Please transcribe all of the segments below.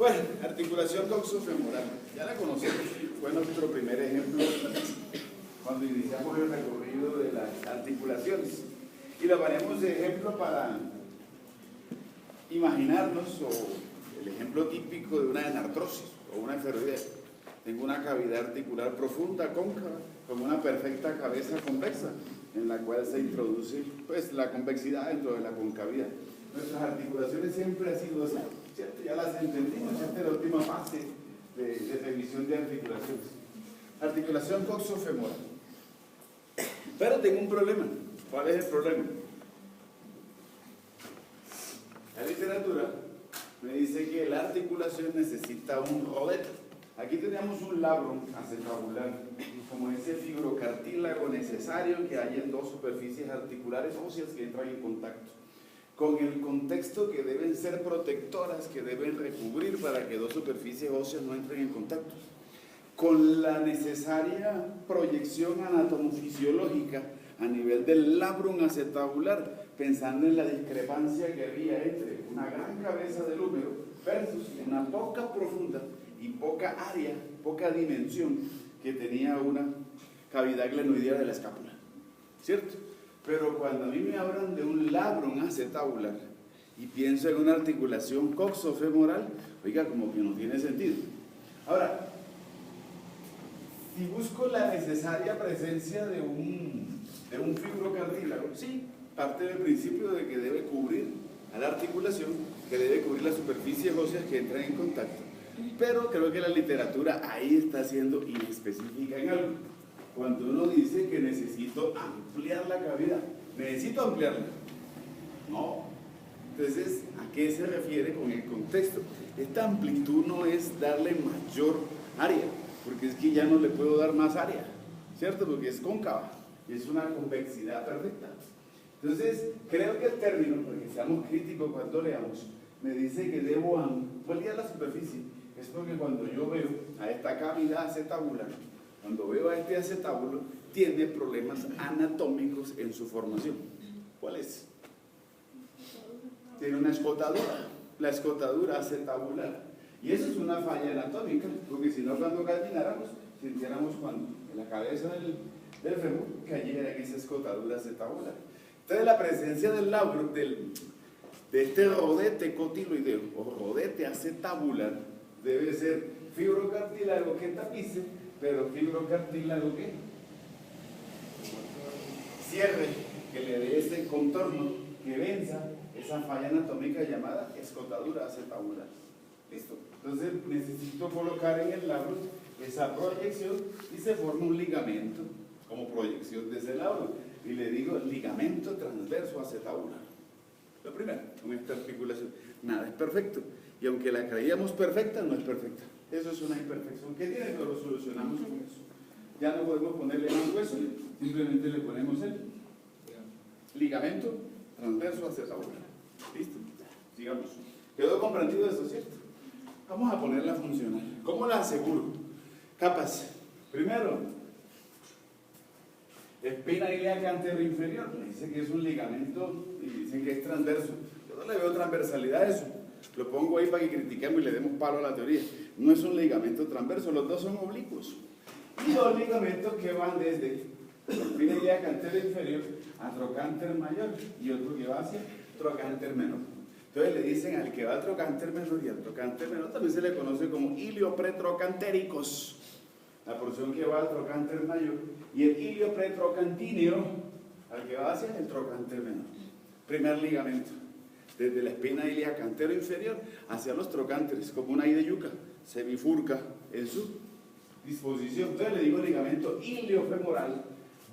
Bueno, articulación coxofemoral, ya la conocemos, fue nuestro primer ejemplo cuando iniciamos el recorrido de las articulaciones. Y la ponemos de ejemplo para imaginarnos, o el ejemplo típico de una enartrosis o una enfermedad. Tengo una cavidad articular profunda, cóncava, con una perfecta cabeza convexa, en la cual se introduce pues, la convexidad dentro de la concavidad. Nuestras articulaciones siempre han sido así, ¿cierto? Ya las entendimos, esta es la última fase de revisión de articulaciones. Articulación coxofemoral. Pero tengo un problema. ¿Cuál es el problema? La literatura me dice que la articulación necesita un rodete. Aquí tenemos un labrum acetabular, como ese fibrocartílago necesario que hay en dos superficies articulares óseas que entran en contacto, con el contexto que deben ser protectoras, que deben recubrir para que dos superficies óseas no entren en contacto, con la necesaria proyección anatomofisiológica a nivel del labrum acetabular, pensando en la discrepancia que había entre una gran cabeza del húmero versus una poca profunda y poca área, poca dimensión que tenía una cavidad glenoidea de la escápula, ¿cierto? Pero cuando a mí me hablan de un labrum acetabular y pienso en una articulación coxofemoral, oiga, como que no tiene sentido. Ahora, si busco la necesaria presencia de un fibrocartílago, sí, parte del principio de que debe cubrir a la articulación, que debe cubrir las superficies óseas que entran en contacto. Pero creo que la literatura ahí está siendo inespecífica en algo. Cuando uno dice que necesito ampliar la cavidad, necesito ampliarla. No. Entonces, ¿a qué se refiere con el contexto? Esta amplitud no es darle mayor área, porque es que ya no le puedo dar más área, ¿cierto? Porque es cóncava y es una convexidad perfecta. Entonces, creo que el término, porque seamos críticos cuando leamos, me dice que debo ampliar la superficie. Es porque cuando yo veo a esta cavidad acetabular, cuando veo a este acetábulo, tiene problemas anatómicos en su formación. ¿Cuál es? Tiene una escotadura, la escotadura acetabular. Y eso es una falla anatómica, porque si no, cuando camináramos, sintiéramos cuando en la cabeza del fémur cayera en esa escotadura acetabular. Entonces, la presencia del labrum, de este rodete cotiloideo o rodete acetabular, debe ser fibrocartílago que tapice, pero fibrocartílago que cierre, que le dé ese contorno, que venza esa falla anatómica llamada escotadura acetabular. ¿Listo? Entonces necesito colocar en el labrum esa proyección y se forma un ligamento como proyección de ese labrum. Y le digo ligamento transverso acetabular. Lo primero, con esta articulación. Nada es perfecto. Y aunque la creíamos perfecta, no es perfecta. Eso es una imperfección. ¿Qué tiene? Pero lo solucionamos con eso. Ya no podemos ponerle más hueso, simplemente le ponemos el ligamento transverso acetabular. ¿Listo? Sigamos. ¿Quedó comprendido eso, cierto? Vamos a ponerla a funcionar. ¿Cómo la aseguro? Capas. Primero, espina ilíaca anteroinferior. Me dice que es un ligamento y dicen que es transverso. Yo no le veo transversalidad a eso. Lo pongo ahí para que critiquemos y le demos palo a la teoría. No es un ligamento transverso, los dos son oblicuos. Y dos ligamentos que van desde la espina ilíaca anteroinferior a trocánter mayor y otro que va hacia trocánter menor. Entonces le dicen al que va al trocánter menor y al trocánter menor también se le conoce como iliopretrocantéricos. La porción que va al trocánter mayor y el iliopretrocantíneo al que va hacia el trocánter menor. Primer ligamento. Desde la espina ilíaca anteroinferior hacia los trocánteres, como una I de yuca, se bifurca en su disposición. Entonces le digo ligamento iliofemoral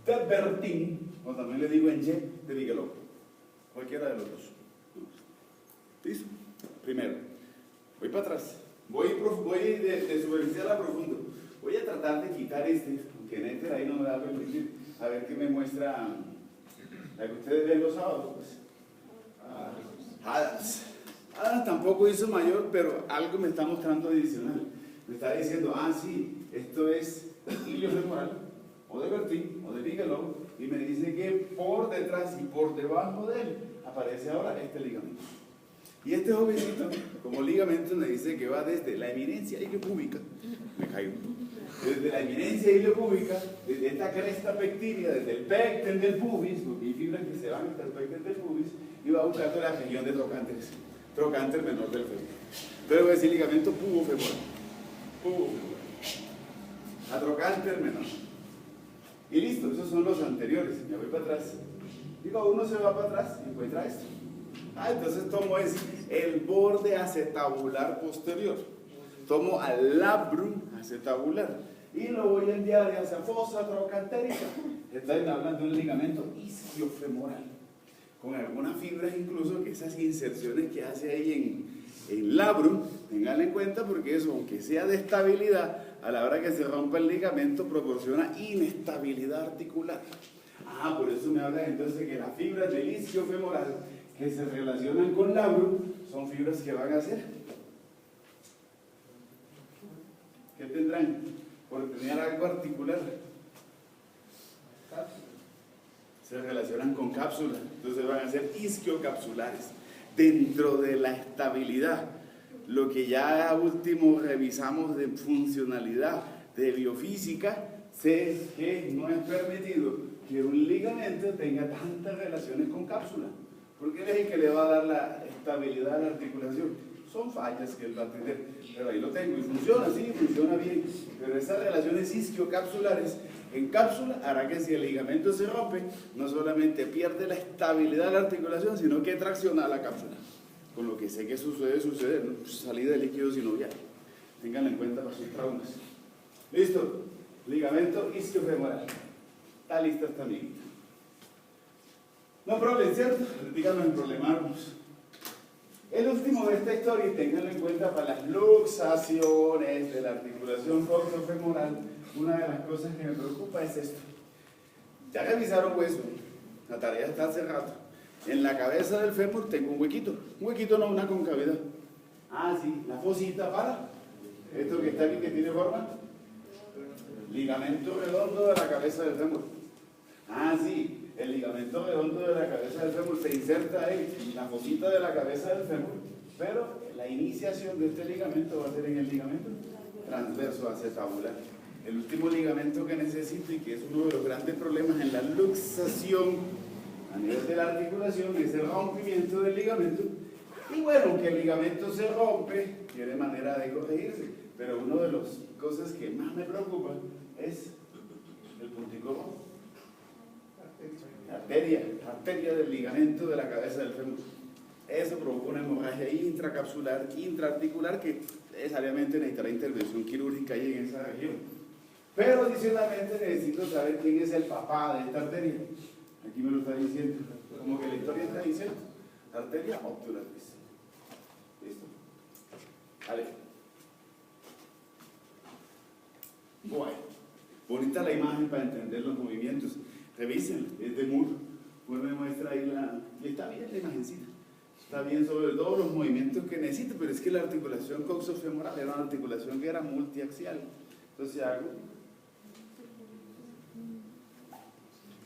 de Bertin, o también le digo en Y de Bigelow, cualquiera de los dos. ¿Listo? Primero, voy para atrás, voy de superficial a profundo. Voy a tratar de quitar este, aunque en este ahí no me va a permitir, a ver qué me muestra la que ustedes ven los sábados, pues. Adams tampoco hizo mayor, pero algo me está mostrando adicional. Me está diciendo, sí, esto es iliofemoral, o de Bertin, o de Bigelow, y me dice que por detrás y por debajo de él aparece ahora este ligamento. Y este jovencito, como ligamento, me dice que va desde la eminencia ilio-púbica, me caigo, desde la eminencia ilio-púbica, desde esta cresta pectírea, desde el pecten del pubis, porque hay fibras que se van hasta el pecten del pubis, y va buscando la región de trocánter menor del fémur. Entonces voy a decir ligamento pubo-femoral, a trocánter menor. Y listo, esos son los anteriores. Me voy para atrás. Digo, uno se va para atrás y encuentra esto. Entonces tomo el borde acetabular posterior. Tomo al labrum acetabular y lo voy a enviar hacia fosa trocantérica. Están hablando de un ligamento isquiofemoral, con algunas fibras incluso, que esas inserciones que hace ahí en labrum, tenganlo en cuenta, porque eso, aunque sea de estabilidad, a la hora que se rompa el ligamento proporciona inestabilidad articular. Por eso me hablan entonces que las fibras del isquiofemoral que se relacionan con labrum son fibras que van a hacer. ¿Qué tendrán? Por tener algo articular. Se relacionan con cápsulas, entonces van a ser isquiocapsulares. Dentro de la estabilidad, lo que ya último revisamos de funcionalidad, de biofísica, sé que no es permitido que un ligamento tenga tantas relaciones con cápsula, porque él es el que le va a dar la estabilidad a la articulación. Son fallas que él va a tener, pero ahí lo tengo y funciona, sí, funciona bien. Pero esas relaciones isquiocapsulares en cápsula hará que si el ligamento se rompe, no solamente pierde la estabilidad de la articulación, sino que tracciona la cápsula. Con lo que sé que sucede, ¿no? Salida de líquido sinovial. Ténganlo en cuenta para sus traumas. ¿Listo? Ligamento isquiofemoral. Está lista esta amiguita. No problema, ¿cierto? Díganos en problemarnos. El último de esta historia, y ténganlo en cuenta para las luxaciones de la articulación coxofemoral, una de las cosas que me preocupa es esto. Ya revisaron hueso, la tarea está hace rato. En la cabeza del fémur tengo un huequito no una concavidad. Sí, la fosita para esto que está aquí que tiene forma, ligamento redondo de la cabeza del fémur. Sí, el ligamento redondo de la cabeza del fémur se inserta en la fosita de la cabeza del fémur, pero la iniciación de este ligamento va a ser en el ligamento transverso acetabular. El último ligamento que necesito y que es uno de los grandes problemas en la luxación a nivel de la articulación es el rompimiento del ligamento. Y bueno, aunque el ligamento se rompe, tiene manera de corregirse, pero una de las cosas que más me preocupa es el puntico rojo. Arteria del ligamento de la cabeza del fémur. Eso provoca una hemorragia intracapsular, intraarticular, que necesariamente necesitará intervención quirúrgica ahí en esa región. Pero adicionalmente necesito saber quién es el papá de esta arteria. Aquí me lo está diciendo, como que la historia está diciendo. Arteria obturatriz. ¿Listo? Vale. Bueno, bonita la imagen para entender los movimientos. Revísenla, es de Moore. Moore me muestra ahí y está bien la imagencita. Está bien sobre todos los movimientos que necesito, pero es que la articulación coxofemoral era una articulación que era multiaxial. Entonces hago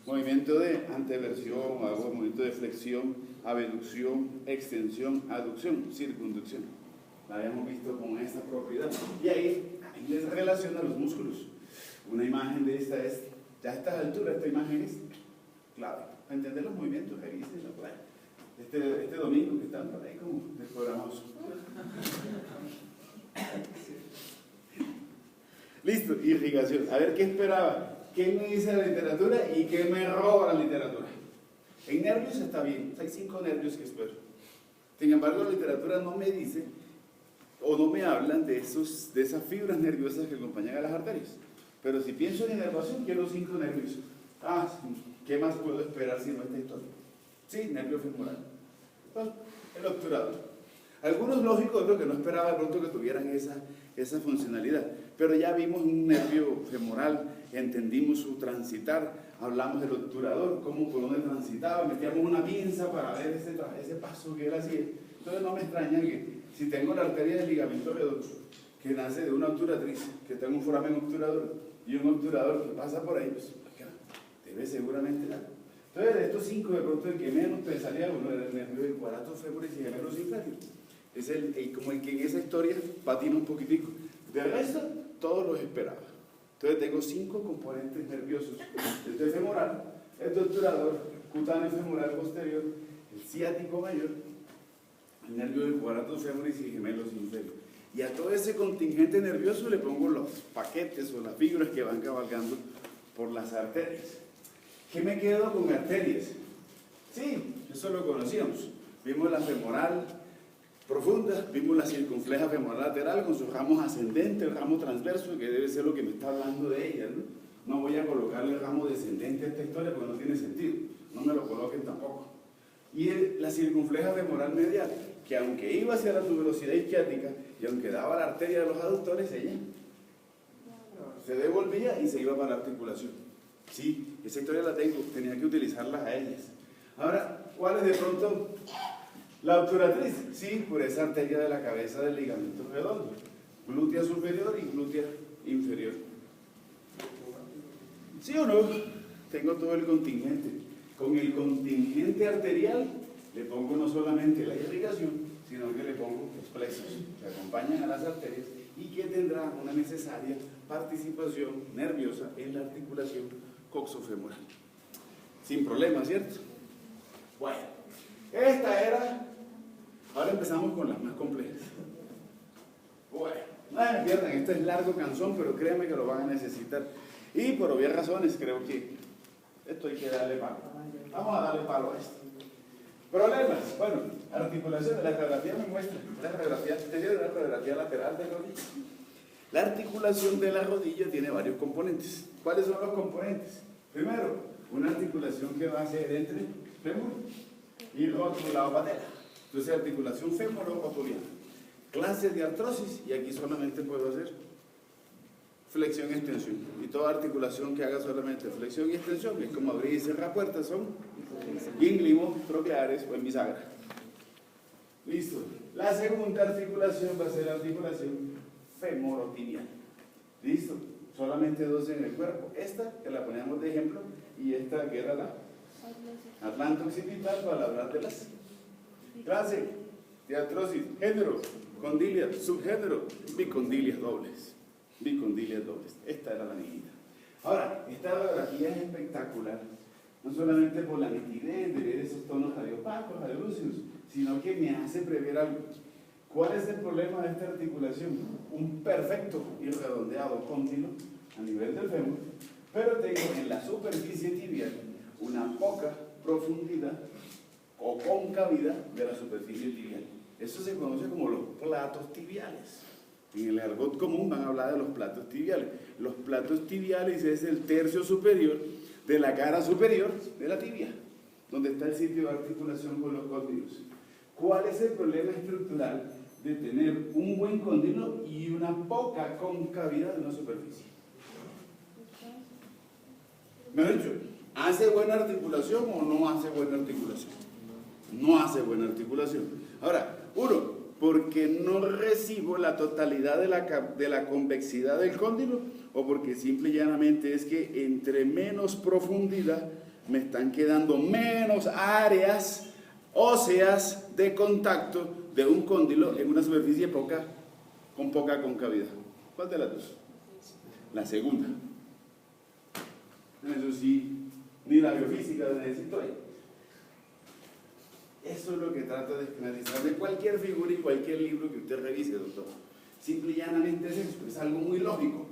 movimiento de anteversión, hago movimiento de flexión, abducción, extensión, aducción, circunducción. La habíamos visto con esta propiedad. Y ahí les relaciona los músculos. Una imagen de esta es, ya a estas alturas, esta imagen es clave. Para entender los movimientos, revísenla por ahí. Este domingo que están por ahí como desprogramados. Listo, irrigación. A ver qué esperaba. ¿Qué me dice la literatura y qué me roba la literatura? En nervios está bien, hay 5 nervios que espero. Sin embargo, la literatura no me dice o no me hablan de esas fibras nerviosas que acompañan a las arterias. Pero si pienso en inervación, quiero 5 nervios. ¿Qué más puedo esperar si no esta historia? Sí, nervio femoral. El obturador. Algunos lógicos, otros que no esperaba de pronto que tuvieran esa funcionalidad. Pero ya vimos un nervio femoral, entendimos su transitar, hablamos del obturador, cómo por dónde transitaba, metíamos una pinza para ver ese paso que él hacía. Entonces no me extraña que si tengo la arteria del ligamento redondo, que nace de una obturatriz, que tenga un foramen obturador y un obturador que pasa por ahí, pues debe seguramente Entonces, de estos 5, de pronto el que menos pensaría uno era el nervio del cuadratus femoris y gemelos inferiores. Es como el que en esa historia patina un poquitico. De resto, todos los esperaba. Entonces tengo 5 componentes nerviosos. El femoral, el obturador, cutáneo femoral posterior, el ciático mayor, el nervio del cuadratus femoris y gemelos inferiores. Y a todo ese contingente nervioso le pongo los paquetes o las fibras que van cabalgando por las arterias. ¿Qué me quedo con arterias? Sí, eso lo conocíamos. Vimos la femoral profunda, vimos la circunfleja femoral lateral con sus ramos ascendentes, el ramo transverso, que debe ser lo que me está hablando de ella, ¿no? No voy a colocarle el ramo descendente a esta historia porque no tiene sentido. No me lo coloquen tampoco. Y la circunfleja femoral medial, que aunque iba hacia la tuberosidad isquiática y aunque daba la arteria de los aductores, ella se devolvía y se iba para la articulación. Sí, esa historia la tengo, tenía que utilizarlas a ellas. Ahora, ¿cuál es de pronto la obturatriz? Sí, por esa arteria de la cabeza del ligamento redondo, glútea superior y glútea inferior. ¿Sí o no? Tengo todo el contingente. Con el contingente arterial le pongo no solamente la irrigación, sino que le pongo los plexos que acompañan a las arterias y que tendrá una necesaria participación nerviosa en la articulación coxofemoral. Sin problema, ¿cierto? Bueno, esta era. Ahora empezamos con las más complejas. Bueno, no me pierdan, esto es largo canzón, pero créanme que lo van a necesitar. Y por obvias razones, creo que esto hay que darle palo. Vamos a darle palo a esto. Problemas. Bueno, articulación. La radiografía me muestra. La radiografía lateral de rodilla. La articulación de la rodilla tiene varios componentes. ¿Cuáles son los componentes? Primero, una articulación que va a ser entre fémur y rotulado patela. Entonces, articulación fémuro-rotuliana. Clases de artrosis, y aquí solamente puedo hacer flexión y extensión. Y toda articulación que haga solamente flexión y extensión, que es como abrir y cerrar puertas, son gínglimo, troqueares o en bisagra. Listo. La segunda articulación va a ser la articulación femorotibial. Listo. Solamente 2 en el cuerpo. Esta, que la poníamos de ejemplo, y esta que era la atlanta occipital para hablar de las clase de artrosis, género, condilias, subgénero, bicondilias dobles. Bicondilias dobles. Esta era la niñita. Ahora, esta radiografía es espectacular, no solamente por la nitidez de ver esos tonos radiopacos, radiolúcidos, sino que me hace prever algo. ¿Cuál es el problema de esta articulación? Un perfecto y redondeado cóndilo a nivel del fémur, pero tengo en la superficie tibial una poca profundidad o concavidad de la superficie tibial. Eso se conoce como los platos tibiales. En el argot común van a hablar de los platos tibiales. Los platos tibiales es el tercio superior de la cara superior de la tibia, donde está el sitio de articulación con los cóndilos. ¿Cuál es el problema estructural de tener un buen cóndilo y una poca concavidad de una superficie? Me han dicho, ¿hace buena articulación o no hace buena articulación? No hace buena articulación. Ahora, uno, porque no recibo la totalidad de la convexidad del cóndilo, o porque simple y llanamente es que entre menos profundidad me están quedando menos áreas óseas de contacto de un cóndilo en una superficie con poca concavidad. ¿Cuál de las dos? La segunda. Eso sí, ni la biofísica necesito ahí. Eso es lo que trato de esclarecer de cualquier figura y cualquier libro que usted revise, doctor. Simple y llanamente es eso, es algo muy lógico.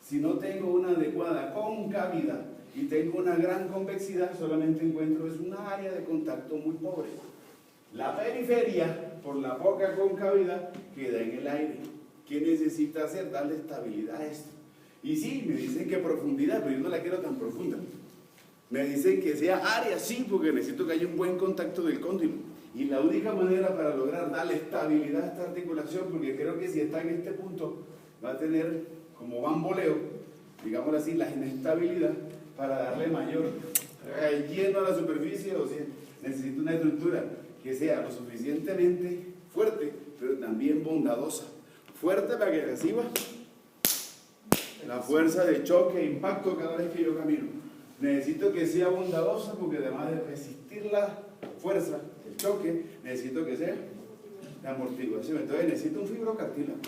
Si no tengo una adecuada concavidad y tengo una gran convexidad, solamente encuentro es una área de contacto muy pobre. La periferia, por la poca concavidad, queda en el aire. ¿Qué necesita hacer? Darle estabilidad a esto. Y sí, me dicen que profundidad, pero yo no la quiero tan profunda. Me dicen que sea área, sí, porque necesito que haya un buen contacto del cóndilo. Y la única manera para lograr darle estabilidad a esta articulación, porque creo que si está en este punto, va a tener como bamboleo, digámoslo así, la inestabilidad, para darle mayor relleno a la superficie, o sea, necesito una estructura que sea lo suficientemente fuerte, pero también bondadosa. Fuerte para que reciba la fuerza de choque e impacto cada vez que yo camino. Necesito que sea bondadosa porque además de resistir la fuerza, el choque, necesito que sea de amortiguación. Entonces necesito un fibrocartílago.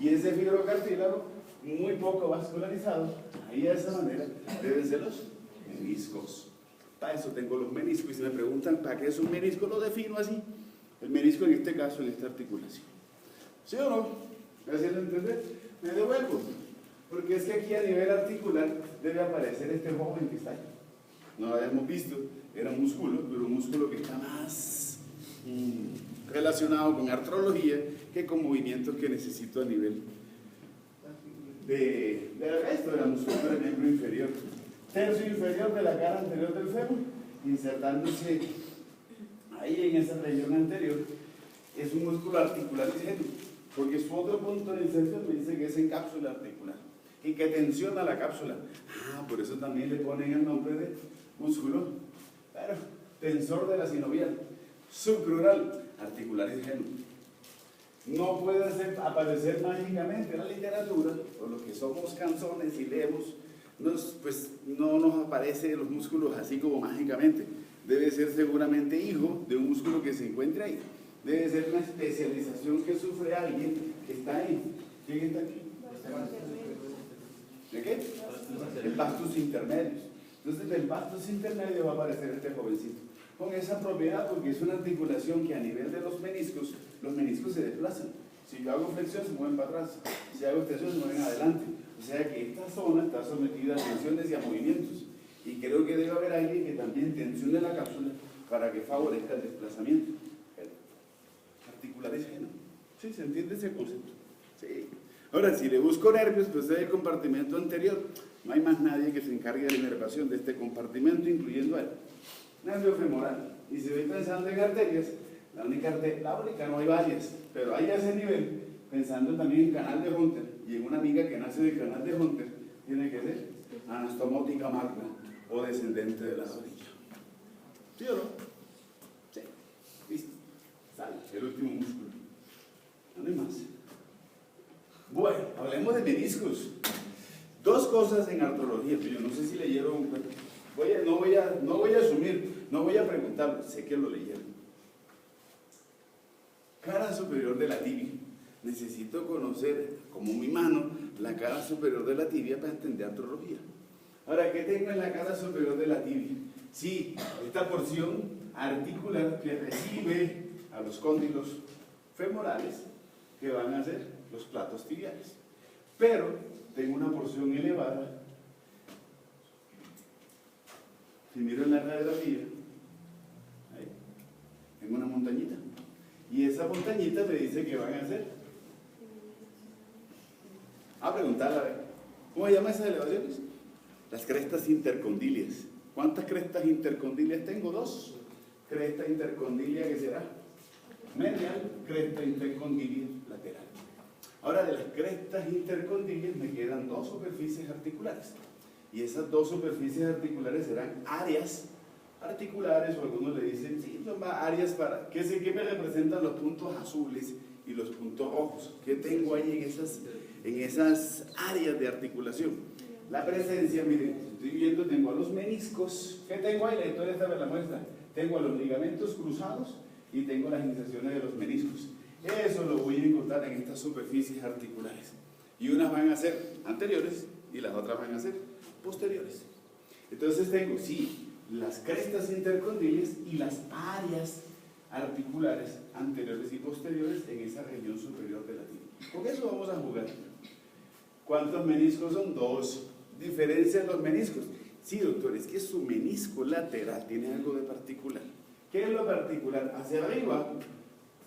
Y ese fibrocartílago, muy poco vascularizado, ahí de esa manera deben ser los meniscos. Para eso tengo los meniscos. Y si me preguntan para qué es un menisco, lo defino así. El menisco en este caso, en esta articulación. ¿Sí o no? ¿Me haciendo entender? Me devuelvo. Porque es que aquí a nivel articular debe aparecer este joven que está ahí. No lo habíamos visto, era un músculo, pero un músculo que está más relacionado con artrología que con movimientos que necesito a nivel del resto de la musculatura del miembro inferior. Tercio inferior de la cara anterior del fémur, insertándose ahí en esa región anterior, es un músculo articular ligero, porque su otro punto de inserción me dice que es en cápsula articular y que tensiona la cápsula. Por eso también le ponen el nombre de músculo, claro, tensor de la sinovial, subcrural, articular ligero. No puede aparecer mágicamente en la literatura, por lo que somos canzones y leemos, pues no nos aparece los músculos así como mágicamente. Debe ser seguramente hijo de un músculo que se encuentra ahí. Debe ser una especialización que sufre alguien que está ahí. ¿Quién está aquí? ¿De qué? El vastus intermedios. Entonces del vastus intermedio va a aparecer este jovencito. Con esa propiedad, porque es una articulación que a nivel de los meniscos se desplazan. Si yo hago flexión, se mueven para atrás. Si hago extensión, se mueven adelante. O sea que esta zona está sometida a tensiones y a movimientos. Y creo que debe haber alguien que también tensione la cápsula para que favorezca el desplazamiento. Articulares, ¿no? ¿Sí? ¿Se entiende ese concepto? Sí. Ahora, si le busco nervios, pues es el compartimento anterior. No hay más nadie que se encargue de la inervación de este compartimento, incluyendo a él. Nervio femoral. Y si voy pensando en arterias, la única, no hay varias, pero hay a ese nivel, pensando también en canal de Hunter, y en una amiga que nace del canal de Hunter, tiene que ser anastomótica magna o descendente de la rodilla. ¿Sí o no? Sí. Listo. Sale, el último músculo. No hay más. Bueno, hablemos de meniscos. Dos cosas en artrología, pero yo no sé si leyeron. No voy a asumir, no voy a preguntar, sé que lo leyeron. Cara superior de la tibia. Necesito conocer, como mi mano, la cara superior de la tibia para entender artrología. Ahora, ¿qué tengo en la cara superior de la tibia? Sí, esta porción articular que recibe a los cóndilos femorales, que van a ser los platos tibiales. Pero tengo una porción elevada. Si miro en la radiografía, ahí, tengo una montañita. Y esa montañita me dice que van a hacer. Preguntarle, a ver, ¿cómo se llaman esas elevaciones? Las crestas intercondilias. ¿Cuántas crestas intercondilias tengo? Dos. Cresta intercondilia, ¿qué será? Medial, cresta intercondilia lateral. Ahora, de las crestas intercondilias me quedan dos superficies articulares. Y esas dos superficies articulares serán áreas articulares, o algunos le dicen, sí, son áreas para, ¿qué me representan los puntos azules y los puntos rojos? ¿Qué tengo ahí en esas áreas de articulación? La presencia, miren, estoy viendo, tengo a los meniscos. ¿Qué tengo ahí? La historia esta me la muestra. Tengo a los ligamentos cruzados y tengo las inserciones de los meniscos. Eso lo voy a encontrar en estas superficies articulares. Y unas van a ser anteriores y las otras van a ser posteriores. Entonces tengo, sí, las crestas intercondilias y las áreas articulares anteriores y posteriores en esa región superior de la tibia. Con eso vamos a jugar. ¿Cuántos meniscos son? Dos. ¿Diferencian los meniscos? Sí, doctor, es que su menisco lateral tiene algo de particular. ¿Qué es lo particular? Hacia arriba,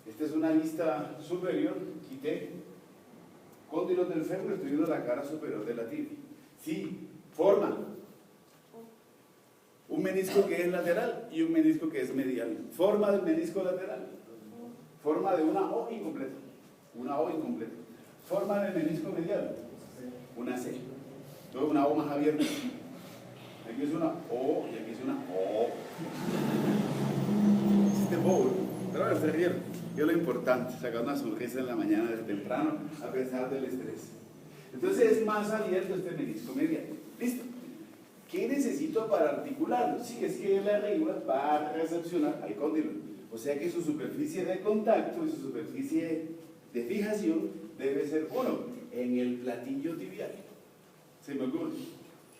esta es una vista superior, quité cóndilos del fémur, estoy viendo la cara superior de la tibia. Sí, forman un menisco que es lateral y un menisco que es medial. Forma del menisco lateral, forma de una O incompleta, Forma del menisco medial, una C. Luego una O más abierta. Aquí es una O y aquí es una O. Este bowl, pero se rieron. Es lo importante, sacar una sonrisa en la mañana desde temprano a pesar del estrés. Entonces es más abierto este menisco medial. ¿Listo? ¿Qué necesito para articularlo? Sí, es que el arriba va a recepcionar al cóndilo. O sea que su superficie de contacto y su superficie de fijación debe ser 1 en el platillo tibial. ¿Se me ocurre?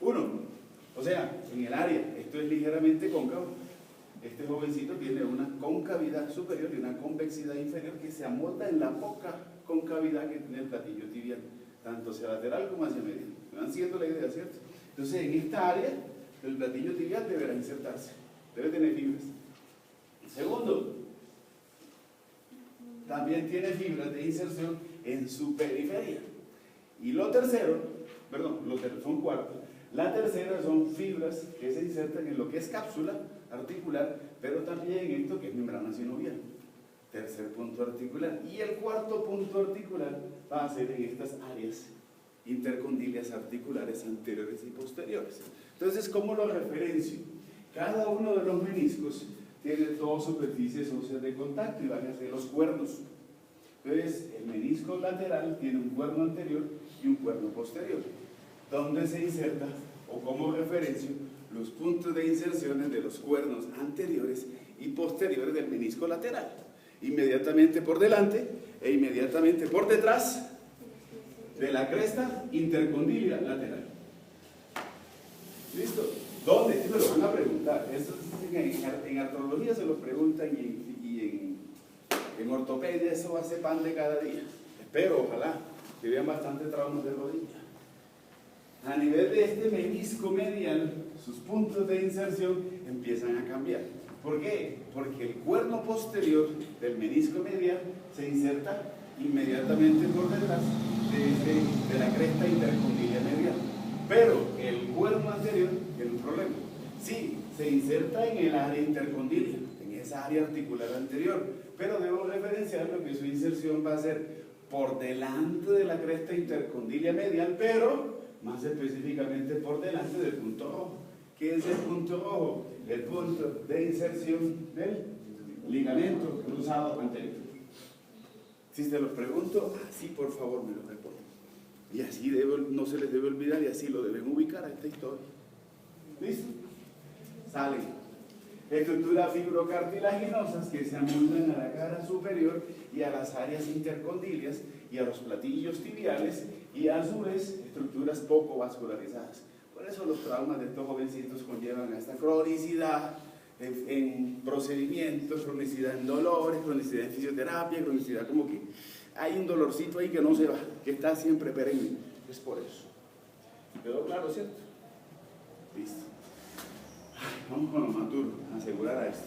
1. O sea, en el área, esto es ligeramente cóncavo. Este jovencito tiene una concavidad superior y una convexidad inferior que se amolda en la poca concavidad que tiene el platillo tibial, tanto hacia lateral como hacia medio. ¿Me van siguiendo la idea, cierto? Entonces, en esta área, el platillo tibial deberá insertarse, debe tener fibras. Segundo, también tiene fibras de inserción en su periferia. Y lo tercero, perdón, son cuartos. La tercera son fibras que se insertan en lo que es cápsula articular, pero también en esto que es membrana sinovial. Tercer punto articular. Y el cuarto punto articular va a ser en estas áreas intercondilias articulares anteriores y posteriores. Entonces, ¿cómo lo referencio? Cada uno de los meniscos tiene 2 superficies óseas de contacto y van a ser los cuernos. Entonces, el menisco lateral tiene un cuerno anterior y un cuerno posterior, donde se inserta, o como referencio, los puntos de inserciones de los cuernos anteriores y posteriores del menisco lateral, inmediatamente por delante e inmediatamente por detrás de la cresta intercondilia lateral. ¿Listo? ¿Dónde? Sí me lo van a preguntar. Esto en artrología se lo preguntan y en ortopedia eso hace pan de cada día. Espero, ojalá, que vean bastante traumas de rodilla. A nivel de este menisco medial, sus puntos de inserción empiezan a cambiar. ¿Por qué? Porque el cuerno posterior del menisco medial se inserta inmediatamente por detrás de la cresta intercondilia medial. Pero el cuerno anterior tiene un problema. Sí, se inserta en el área intercondilia, en esa área articular anterior, pero debo referenciarlo que su inserción va a ser por delante de la cresta intercondilia medial, pero más específicamente por delante del punto rojo. ¿Qué es el punto rojo? El punto de inserción del ligamento cruzado anterior. Si se los pregunto, así por favor me lo responden. Y así no se les debe olvidar y así lo deben ubicar a esta historia. ¿Listo? Salen estructuras fibrocartilaginosas que se amoldan a la cara superior y a las áreas intercondilias y a los platillos tibiales y a su vez estructuras poco vascularizadas. Por eso los traumas de estos jovencitos conllevan a esta cronicidad en procedimientos, cronicidad en dolores, cronicidad en fisioterapia, cronicidad como que hay un dolorcito ahí que no se va, que está siempre perenne. Es por eso. ¿Quedó claro, cierto? Listo. Vamos con los más duros, asegurar a esto.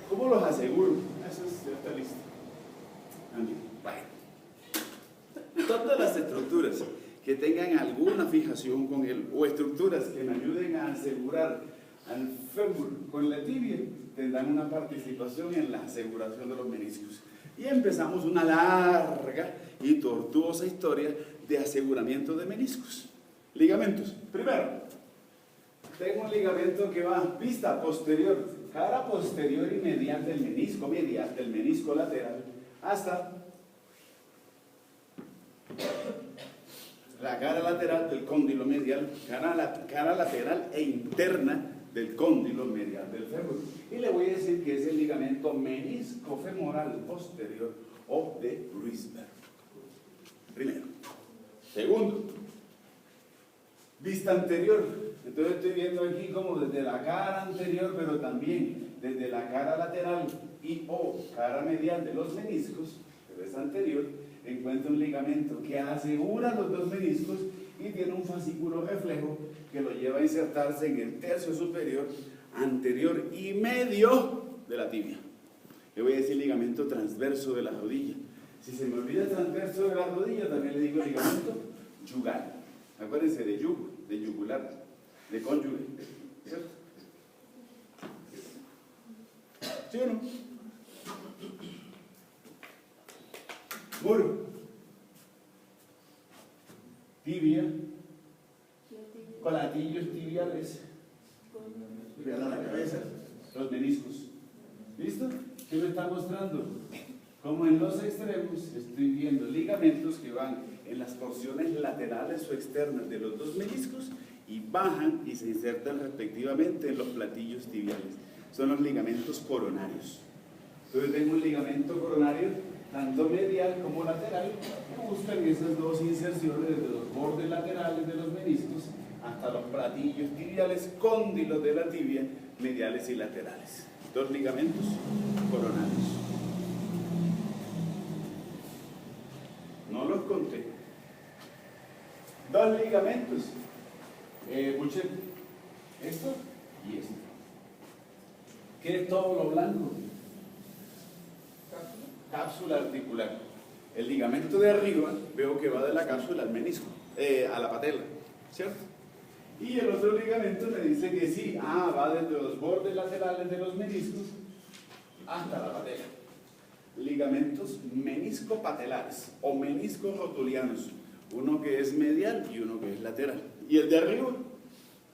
¿Cómo los aseguro? Eso ya está listo. Bueno. Todas las estructuras que tengan alguna fijación con él o estructuras que me ayuden a asegurar al fémur con la tibia tendrán una participación en la aseguración de los meniscos. Y empezamos una larga y tortuosa historia de aseguramiento de meniscos. Ligamentos. Primero, tengo un ligamento que va vista posterior, cara posterior y medial del menisco lateral, hasta la cara lateral del cóndilo medial, cara lateral e interna del cóndilo medial del fémur. Y le voy a decir que es el ligamento menisco femoral posterior o de Ruysberg. Primero. Segundo, vista anterior. Entonces estoy viendo aquí como desde la cara anterior, pero también desde la cara lateral y o cara medial de los meniscos, pero es anterior, encuentro un ligamento que asegura los dos meniscos y tiene un fascículo reflejo que lo lleva a insertarse en el tercio superior, anterior y medio de la tibia. Le voy a decir ligamento transverso de la rodilla. Si se me olvida el transverso de la rodilla, también le digo ligamento yugal. Acuérdense de yugo, de yugular, de cónyuge, ¿cierto? ¿Sí o no? Muro, tibia, platillos tibiales, la cabeza, los meniscos. ¿Listo? ¿Qué me está mostrando? Como en los extremos estoy viendo ligamentos que van en las porciones laterales o externas de los dos meniscos y bajan y se insertan respectivamente en los platillos tibiales. Son los ligamentos coronarios. Entonces tengo un ligamento coronario tanto medial como lateral que buscan esas dos inserciones desde los bordes laterales de los meniscos hasta los platillos tibiales, cóndilos de la tibia, mediales y laterales. Dos ligamentos coronarios. No los conté. Dos ligamentos. Escuchen, esto y esto. ¿Qué es todo lo blanco? Cápsula articular. El ligamento de arriba veo que va de la cápsula al menisco, a la patela, ¿cierto? Y el otro ligamento me dice que sí, va desde los bordes laterales de los meniscos hasta la patela. Ligamentos meniscopatelares o meniscos rotulianos, uno que es medial y uno que es lateral. Y el de arriba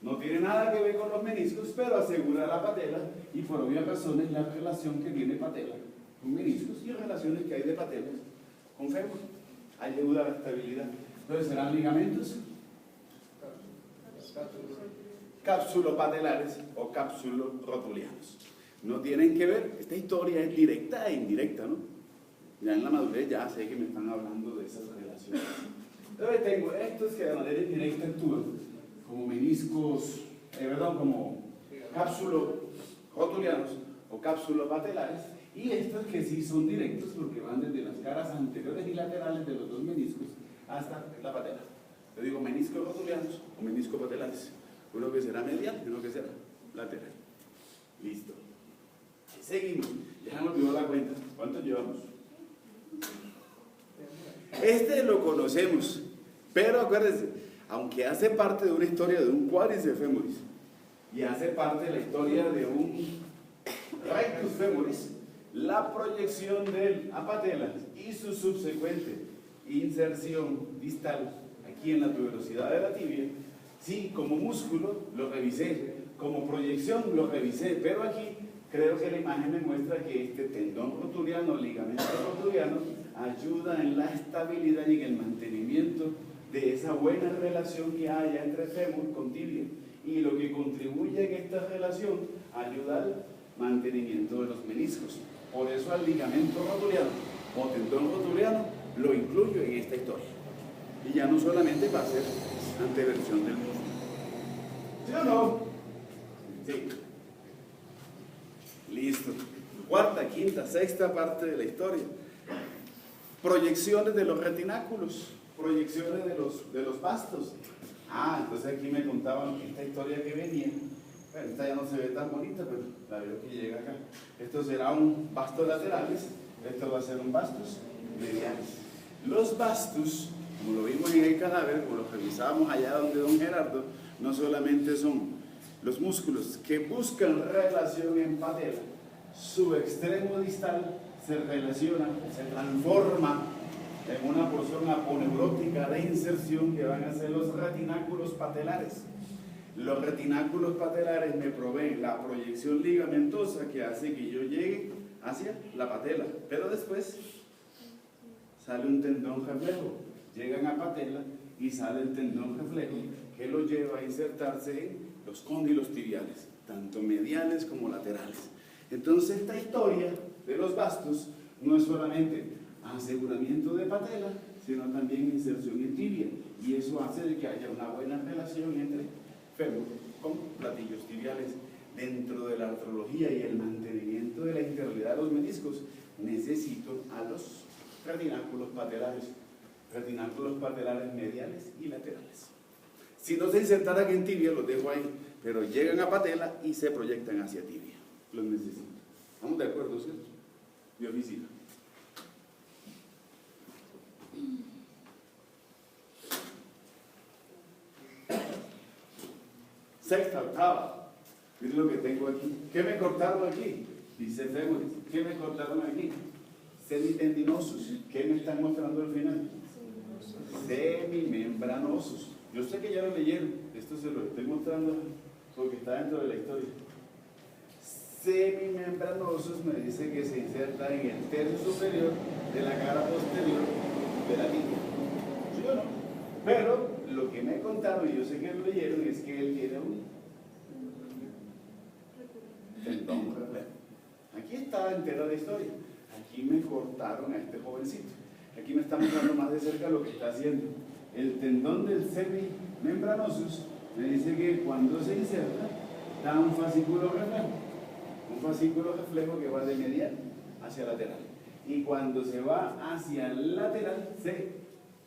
no tiene nada que ver con los meniscos, pero asegura la patela y por obvias razones la relación que tiene patela con meniscos y relaciones que hay de patelas con fémur. Ayuda a la estabilidad. Entonces serán ligamentos cápsulopatelares o cápsulo-rotulianos. No tienen que ver, esta historia es directa e indirecta, ¿no? Ya en la madurez ya sé que me están hablando de esas relaciones. Entonces tengo estos que de manera indirecta actúan como meniscos, como cápsulo-rotulianos o cápsulopatelares, y estos que sí son directos porque van desde las caras anteriores y laterales de los dos meniscos hasta la patela. Yo digo meniscos rotulianos o meniscopatelares. Uno que será medial y uno que será lateral. Listo. Seguimos. Ya nos dio la cuenta. ¿Cuántos llevamos? Este lo conocemos, pero acuérdense, aunque hace parte de una historia de un cuádriceps femoris y hace parte de la historia de un rectus femoris, la proyección del patela y su subsecuente inserción distal aquí en la tuberosidad de la tibia, sí, como músculo lo revisé, como proyección lo revisé, pero aquí creo que la imagen me muestra que este tendón rotuliano, ligamento rotuliano, ayuda en la estabilidad y en el mantenimiento de esa buena relación que haya entre fémur con tibia. Y lo que contribuye en esta relación ayuda al mantenimiento de los meniscos. Por eso al ligamento rotuliano o tendón rotuliano lo incluyo en esta historia. Y ya no solamente va a ser anteversión del músculo. ¿Sí o no? Sí. Listo. Cuarta, quinta, sexta parte de la historia. Proyecciones de los retináculos, proyecciones de los vastos. Entonces aquí me contaban esta historia que venía. Bueno, esta ya no se ve tan bonita, pero la veo que llega acá. Esto será un vasto laterales, esto va a ser un vastus mediales. Los vastus, como lo vimos en el cadáver, como lo revisábamos allá donde don Gerardo, no solamente son los músculos que buscan relación en patela, su extremo distal se relaciona, se transforma en una porción aponeurótica de inserción que van a ser los retináculos patelares. Los retináculos patelares me proveen la proyección ligamentosa que hace que yo llegue hacia la patela, pero después sale un tendón reflejo, llegan a patela y sale el tendón reflejo que lo lleva a insertarse en los cóndilos tibiales, tanto mediales como laterales. Entonces esta historia de los vastos no es solamente aseguramiento de patela, sino también inserción en tibia, y eso hace de que haya una buena relación entre fémur con platillos tibiales. Dentro de la artrología y el mantenimiento de la integralidad de los meniscos, necesito a los retináculos patelares mediales y laterales. Si no se insertaran en tibia, los dejo ahí, pero llegan a patela y se proyectan hacia tibia. Los necesito. ¿Estamos de acuerdo, cierto? De oficina. Sexta, octava. Miren lo que tengo aquí. ¿Qué me cortaron aquí? Dice fémures. ¿Qué me cortaron aquí? Semitendinosos. ¿Qué me están mostrando al final? Semimembranosos. Yo sé que ya lo leyeron. Esto se lo estoy mostrando porque está dentro de la historia. Semimembranosos me dice que se inserta en el tercio superior de la cara posterior de la tibia. ¿Sí o no? Pero lo que me contaron, y yo sé que lo leyeron, es que él tiene un tendón reflejo. Aquí está entera la historia. Aquí me cortaron a este jovencito. Aquí me está mostrando más de cerca lo que está haciendo. El tendón del semimembranosus me dice que cuando se inserta da un fascículo reflejo. Un fascículo reflejo que va de medial hacia lateral. Y cuando se va hacia el lateral, se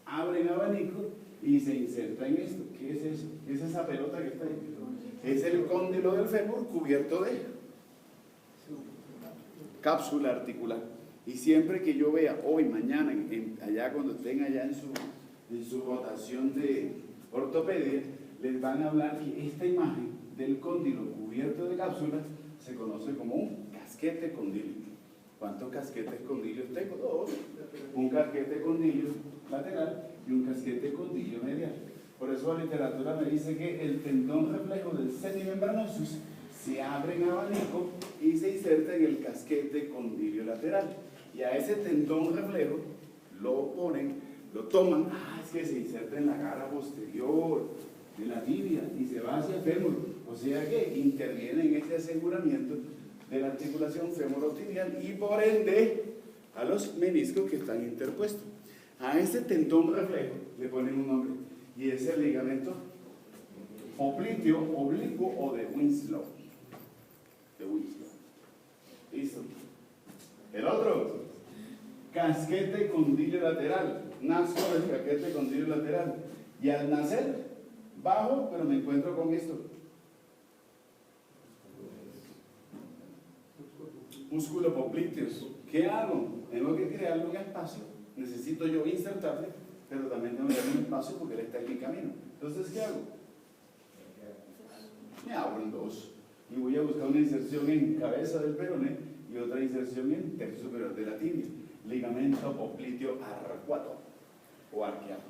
abre en abanico y se inserta en esto. ¿Qué es eso? ¿Qué es esa pelota que está ahí? Es el cóndilo del fémur cubierto de cápsula articular. Y siempre que yo vea hoy, mañana, allá cuando estén allá en su rotación de ortopedia, les van a hablar que esta imagen del cóndilo cubierto de cápsula se conoce como un casquete condilio. ¿Cuántos casquetes condilios tengo? Dos. Un casquete condilio lateral y un casquete condilio medial. Por eso la literatura me dice que el tendón reflejo del semimembranosus se abre en abanico y se inserta en el casquete condilio lateral. Y a ese tendón reflejo lo toman, es que se inserta en la cara posterior de la tibia y se va hacia el fémur. O sea que interviene en este aseguramiento de la articulación femorotibial y por ende a los meniscos que están interpuestos. A ese tendón reflejo le ponen un nombre y es el ligamento popliteo oblicuo o de Winslow. ¿Listo? El otro, casquete condilio lateral. Nazco del casquete condilio lateral. Y al nacer, bajo, pero me encuentro con esto. Músculo popliteo. ¿Qué hago? Tengo que crearle un espacio. Necesito yo insertarle, pero también tengo que darle un espacio porque él está en mi camino. Entonces, ¿qué hago? Me abro en dos. Y voy a buscar una inserción en cabeza del peroné y otra inserción en tercio superior de la tibia. Ligamento popliteo arcuato o arqueado.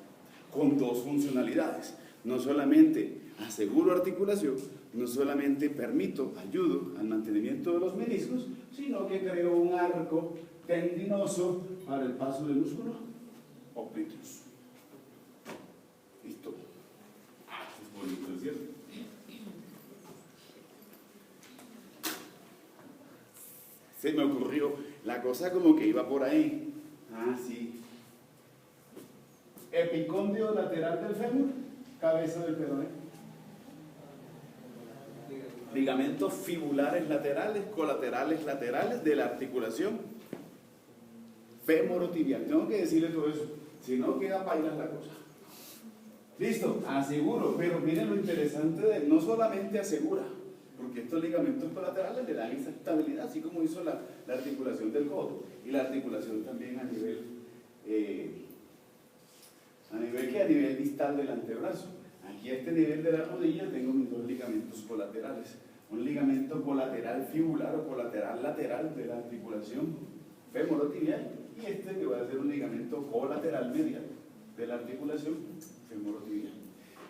Con dos funcionalidades. No solamente aseguro articulación, no solamente ayudo al mantenimiento de los meniscos, sino que creo un arco tendinoso para el paso del músculo popliteus. Listo. Es bonito, ¿cierto? Se me ocurrió, la cosa como que iba por ahí. Sí. Epicóndilo lateral del fémur, cabeza del peroné. Ligamentos fibulares laterales, colaterales laterales de la articulación femorotibial. Tengo que decirle todo eso, si no queda bailar la cosa. Listo, aseguro, pero miren lo interesante de no solamente asegura, porque estos ligamentos colaterales le dan esa estabilidad, así como hizo la articulación del codo y la articulación también a nivel distal del antebrazo. Aquí a este nivel de la rodilla tengo mis dos ligamentos colaterales, un ligamento colateral fibular o colateral lateral de la articulación femorotibial y este que va a ser un ligamento colateral medial de la articulación femorotibial.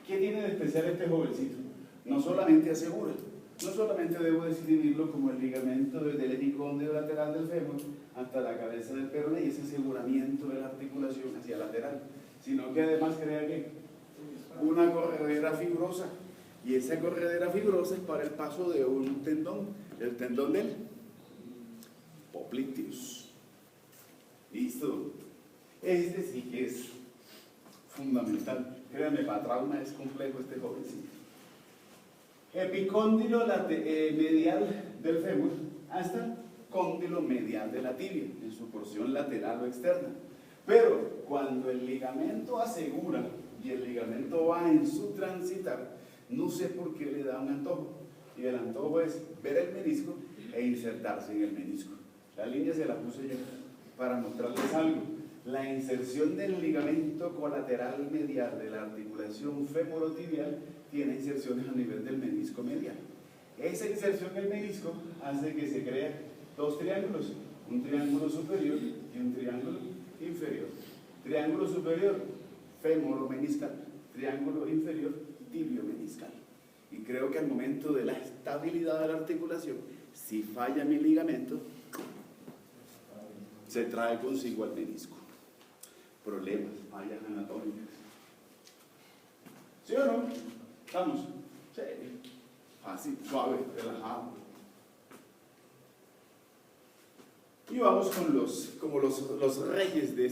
¿Qué tiene de especial este jovencito? No solamente asegura, no solamente debo describirlo como el ligamento del epicóndilo lateral del fémur hasta la cabeza del peroné y ese aseguramiento de la articulación hacia lateral, sino que además crea que una corredera fibrosa, y esa corredera fibrosa es para el paso de un tendón, el tendón del popliteus. ¿Listo? Este sí que es fundamental. Créanme, para trauma es complejo este jovencito. Epicóndilo medial del fémur hasta cóndilo medial de la tibia, en su porción lateral o externa. Pero cuando el ligamento asegura y el ligamento va en su transitar, no sé por qué le da un antojo. Y el antojo es ver el menisco e insertarse en el menisco. La línea se la puse yo para mostrarles algo. La inserción del ligamento colateral medial de la articulación femorotibial tiene inserciones a nivel del menisco medial. Esa inserción en el menisco hace que se creen dos triángulos, un triángulo superior y un triángulo inferior. Triángulo superior, femoromeniscal, triángulo inferior, tibiomeniscal. Y creo que al momento de la estabilidad de la articulación, si falla mi ligamento, se trae consigo al menisco. Problemas, fallas anatómicas. ¿Sí o no? ¿Estamos? Sí. Así, suave, relajado. Y vamos con los reyes de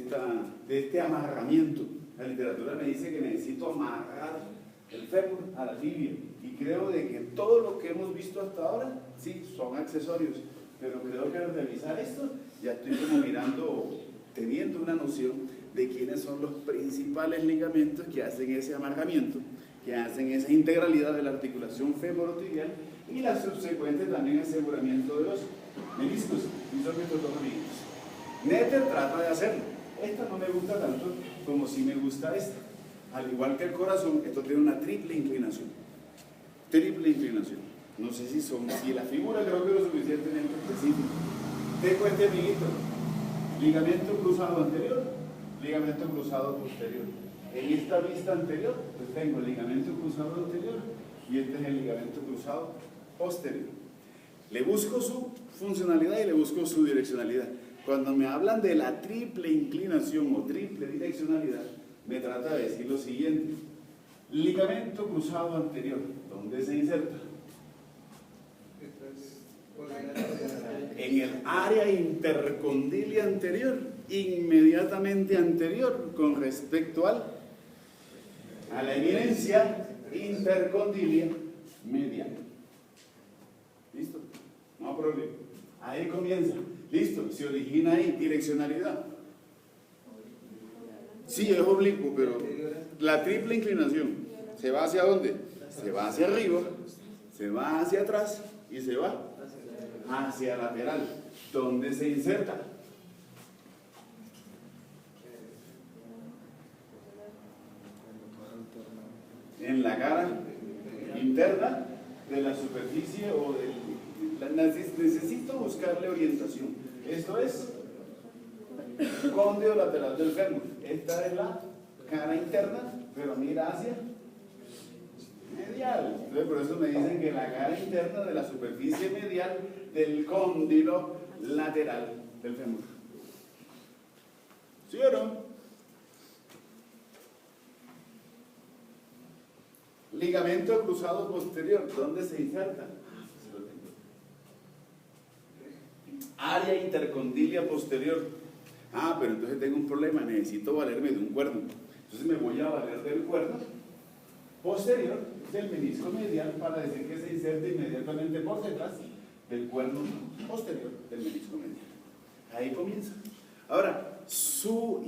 este amarramiento. La literatura me dice que necesito amarrar el fémur a la tibia. Y creo de que todo lo que hemos visto hasta ahora, sí, son accesorios. Pero creo que al revisar esto, ya estoy como mirando, teniendo una noción de quiénes son los principales ligamentos que hacen ese amarramiento, que hacen esa integralidad de la articulación femorotibial y la subsecuente también aseguramiento de los meniscos. Y son estos dos amiguitos. Netter trata de hacerlo. Esta no me gusta tanto como si me gusta esta. Al igual que el corazón, esto tiene una triple inclinación. Triple inclinación. No sé si la figura creo que es lo suficientemente específica. Tengo este amiguito. Ligamento cruzado anterior, ligamento cruzado posterior. En esta vista anterior, pues tengo el ligamento cruzado anterior y este es el ligamento cruzado posterior. Le busco su funcionalidad y le busco su direccionalidad. Cuando me hablan de la triple inclinación o triple direccionalidad, me trata de decir lo siguiente. Ligamento cruzado anterior, ¿dónde se inserta? En el área intercondilia anterior, inmediatamente anterior con respecto a la eminencia intercondilia medial. ¿Listo? No problema. Ahí comienza. Listo, se origina ahí, direccionalidad. Sí, es oblicuo, pero la triple inclinación, ¿se va hacia dónde? Se va hacia arriba, se va hacia atrás y se va hacia lateral. ¿Dónde se inserta? En la cara interna de la superficie o necesito buscarle orientación. Esto es cóndilo lateral del fémur. Esta es la cara interna, pero mira hacia medial. Entonces, por eso me dicen que la cara interna de la superficie medial del cóndilo lateral del fémur. ¿Sí o no? Ligamento cruzado posterior, ¿dónde se inserta? Área intercondilia posterior. Ah, pero entonces tengo un problema, necesito valerme de un cuerno. Entonces me voy a valer del cuerno posterior del menisco medial para decir que se inserta inmediatamente por detrás del cuerno posterior del menisco medial. Ahí comienza. Ahora, su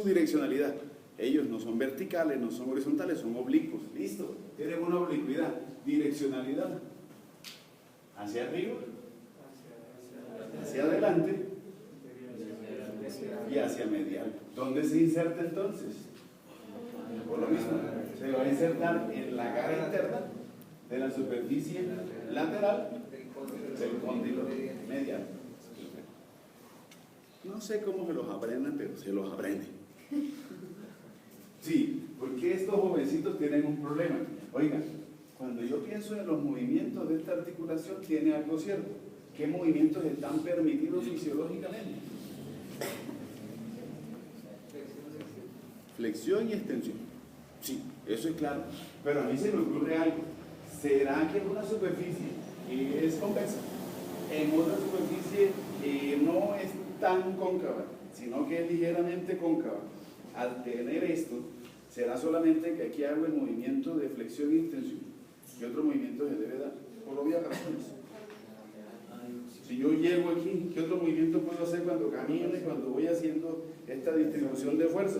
direccionalidad. Ellos no son verticales, no son horizontales, son oblicuos. Listo, tienen una oblicuidad. Direccionalidad. Hacia arriba, hacia adelante y hacia medial. ¿Dónde se inserta entonces? Por lo mismo, se va a insertar en la cara interna de la superficie lateral del cóndilo medial. No sé cómo se los aprenden, pero se los aprenden. Sí, porque estos jovencitos tienen un problema. Oigan, cuando yo pienso en los movimientos de esta articulación, tiene algo cierto. ¿Qué movimientos están permitidos fisiológicamente? Flexión y extensión. Sí, eso es claro. Pero a mí se me ocurre algo. ¿Será que en una superficie es convexa? En otra superficie no es tan cóncava, sino que es ligeramente cóncava. Al tener esto, será solamente que aquí hago el movimiento de flexión y extensión. ¿Qué otro movimiento se debe dar? Por obvias razones. Si yo llego aquí, ¿qué otro movimiento puedo hacer cuando camino y cuando voy haciendo esta distribución de fuerza?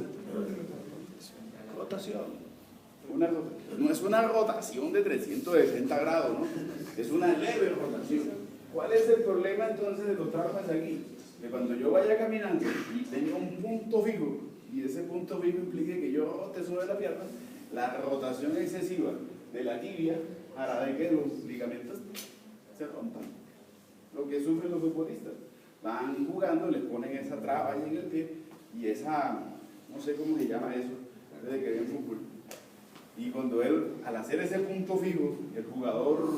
Rotación. No es una rotación de 360 grados, ¿no? Es una leve rotación. ¿Cuál es el problema entonces de los traumas aquí? Que cuando yo vaya caminando y tenga un punto fijo, y ese punto fijo implique que yo rote sobre la pierna, la rotación excesiva de la tibia hará de que los ligamentos se rompan. Lo que sufren los futbolistas. Van jugando, les ponen esa traba ahí en el pie y esa, no sé cómo se llama eso, desde que ven fútbol. Y cuando él, al hacer ese punto fijo, el jugador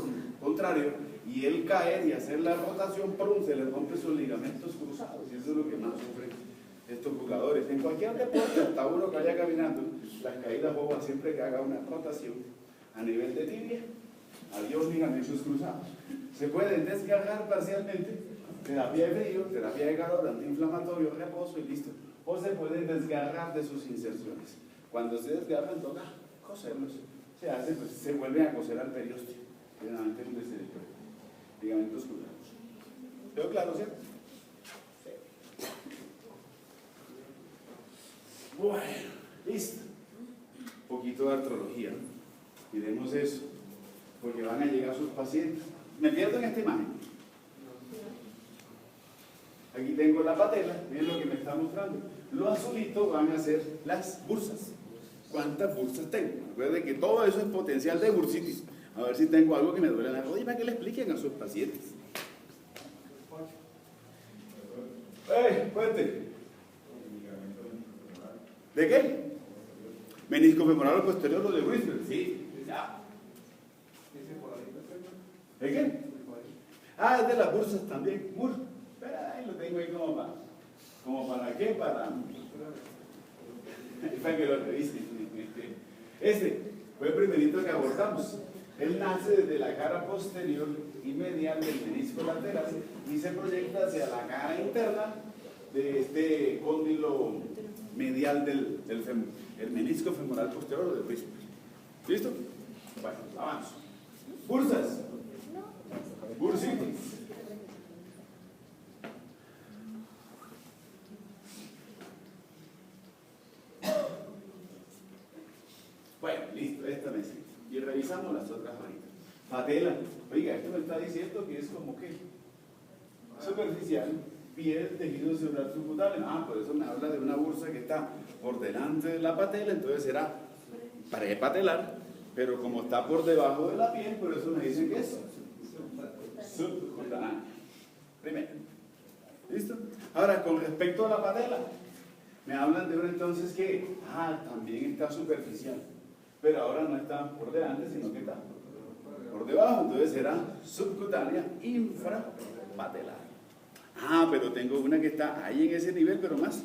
contrario, y él cae y hacer la rotación, ¡prum!, se le rompe sus ligamentos cruzados. Y eso es lo que más sufren estos jugadores, en cualquier deporte, hasta uno que vaya caminando, las caídas bobas, siempre que haga una rotación a nivel de tibia, adiós ligamentos cruzados. Se pueden desgarrar parcialmente, terapia de frío, terapia de calor, antiinflamatorio, reposo y listo. O se pueden desgarrar de sus inserciones. Cuando se desgarran, toca coserlos. Se hace, pues se vuelven a coser al periósteo, generalmente donde se ligamentos cruzados. ¿Quedó claro, cierto? Sí. Bueno, listo. Un poquito de artrología. Miremos eso, porque van a llegar sus pacientes. Me pierdo en esta imagen. Aquí tengo la patela, miren lo que me está mostrando. Los azulitos van a ser las bursas. ¿Cuántas bursas tengo? Recuerden que todo eso es potencial de bursitis. A ver si tengo algo que me duele en la rodilla para que le expliquen a sus pacientes. Cuente. ¿De qué? Menisco femoral o posterior o de Brisbane. Sí, ya. ¿De qué? Es de las bursas también. Pero ahí lo tengo ahí como para qué, para que lo revisen. Este fue el primerito que abordamos. Él nace desde la cara posterior y medial del menisco lateral y se proyecta hacia la cara interna de este cóndilo medial del fémur, el menisco femoral posterior o del bíceps. ¿Listo? Bueno, avanzo. Bursas. Bursitis. Bueno, listo, esta me sirve. Y revisamos las otras ahorita. Patela. Oiga, esto me está diciendo que es como que superficial, piel, tejido celular subcutáneo. Por eso me habla de una bursa que está por delante de la patela, entonces será prepatelar, pero como está por debajo de la piel, por eso me dicen que es subcutáneo. Primero. ¿Listo? Ahora, con respecto a la patela, me hablan de una entonces que también está superficial, pero ahora no está por delante, sino que está por debajo, entonces será subcutánea infrapatelar. Pero tengo una que está ahí en ese nivel, pero más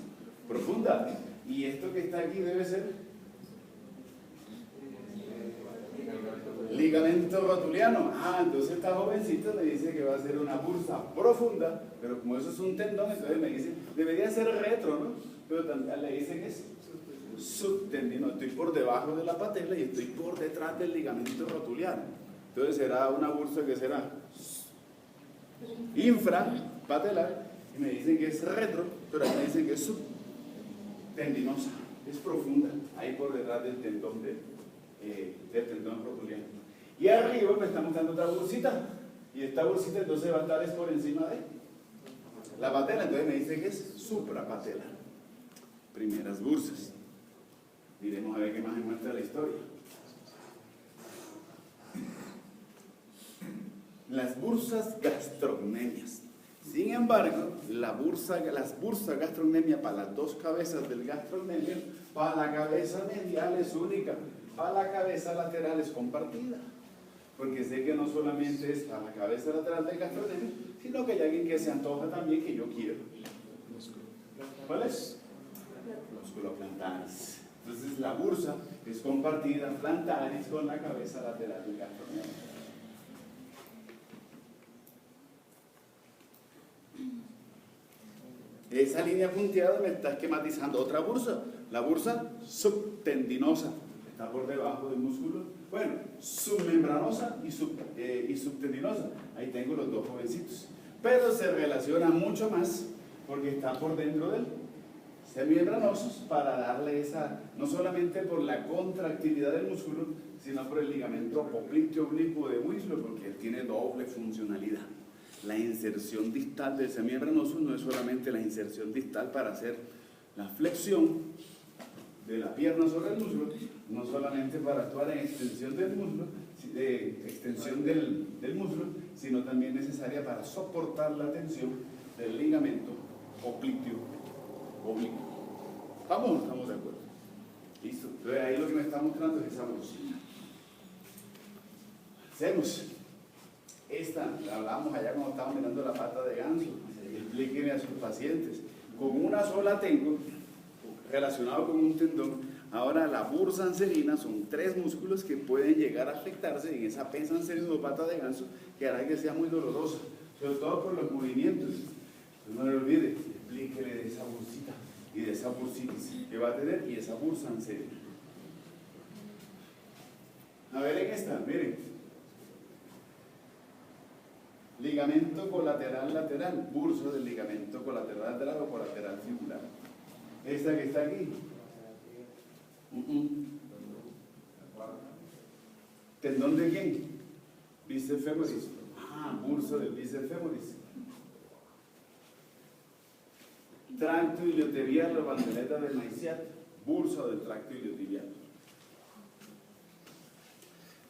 profunda. Y esto que está aquí debe ser ligamento rotuliano. Entonces esta jovencita me dice que va a ser una bursa profunda, pero como eso es un tendón, entonces me dice, debería ser retro, ¿no? Pero también le dice que es subtendino. Estoy por debajo de la patela y estoy por detrás del ligamento rotuliano. Entonces será una bursa que será infrapatelar, y me dicen que es retro, pero me dicen que es subtendinosa, es profunda, ahí por detrás del tendón del tendón rotuliano. Y arriba me está mostrando otra bursita, y esta bursita entonces va a estar por encima de la patela, entonces me dice que es suprapatelar. Primeras bursas. Miremos a ver qué más me muestra la historia. Las bursas gastrocnemias. Sin embargo, las bursas gastrocnemia para las dos cabezas del gastrocnemio, para la cabeza medial es única, para la cabeza lateral es compartida. Porque sé que no solamente es para la cabeza lateral del gastrocnemio, sino que hay alguien que se antoja también que yo quiero. ¿Cuál es? Músculo plantaris. Entonces la bursa es compartida plantaris con la cabeza lateral del gastrocnemio. Esa línea punteada me está esquematizando otra bursa, la bursa subtendinosa, está por debajo del músculo, bueno, submembranosa y subtendinosa, ahí tengo los dos jovencitos, pero se relaciona mucho más porque está por dentro del semimembranosos para darle esa, no solamente por la contractilidad del músculo, sino por el ligamento popliteo oblicuo de Wieslow, porque él tiene doble funcionalidad. La inserción distal del semimembranoso no es solamente la inserción distal para hacer la flexión de la pierna sobre el muslo, no solamente para actuar en extensión del muslo, sino también necesaria para soportar la tensión del ligamento popliteo oblicuo. ¿Estamos o no estamos de acuerdo? Listo. Entonces ahí lo que me está mostrando es esa bolsita. Hacemos. Esta, la hablamos allá cuando estábamos mirando la pata de ganso. Explíquenle a sus pacientes. con una sola tengo, relacionado con un tendón. Ahora la bursa anserina son 3 músculos que pueden llegar a afectarse en esa pesa anserina o pata de ganso, que hará que sea muy dolorosa, sobre todo por los movimientos. Entonces no le olvide, explíquele de esa bursita y de esa bursitis que va a tener y esa bursa anserina. A ver en esta, miren. Ligamento colateral lateral, burso del ligamento colateral lateral o colateral fibular. Esta que está aquí. ¿Tendón de quién? Bíceps femoris. Burso del bíceps femoris. Tracto iliotibial o bandeleta del maiciat, burso del tracto iliotibial.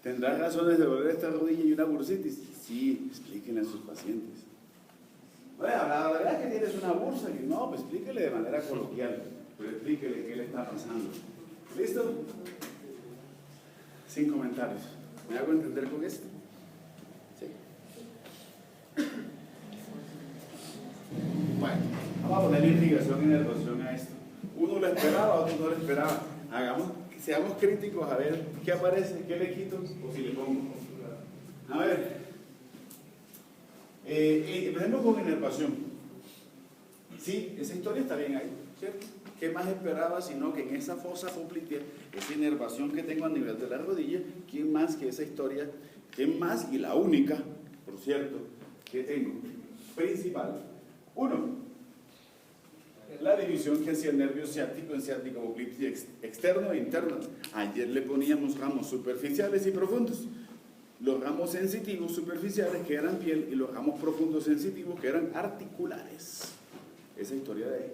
¿Tendrán razones de doler esta rodilla y una bursitis? Sí, explíquenle a sus pacientes. Bueno, la verdad es que tienes una bursa, que no, pues explíquele de manera coloquial, pero explíquele qué le está pasando. ¿Listo? Sin comentarios. ¿Me hago entender con esto? Sí. Bueno, vamos a ponerle irrigación y nervación a esto. Uno lo esperaba, otro no lo esperaba. Seamos críticos a ver qué aparece, qué le quito o si le pongo. A ver, empecemos con inervación. Sí, esa historia está bien ahí, ¿cierto? ¿Qué más esperaba sino que en esa fosa poplitea, esa inervación que tengo a nivel de la rodilla, quién más que esa historia, quién más y la única, por cierto, que tengo principal? 1. La división que hacía el nervio ciático en ciático poplitea externo e interno. Ayer le poníamos ramos superficiales y profundos. Los ramos sensitivos superficiales que eran piel y los ramos profundos sensitivos que eran articulares. Esa historia de ahí.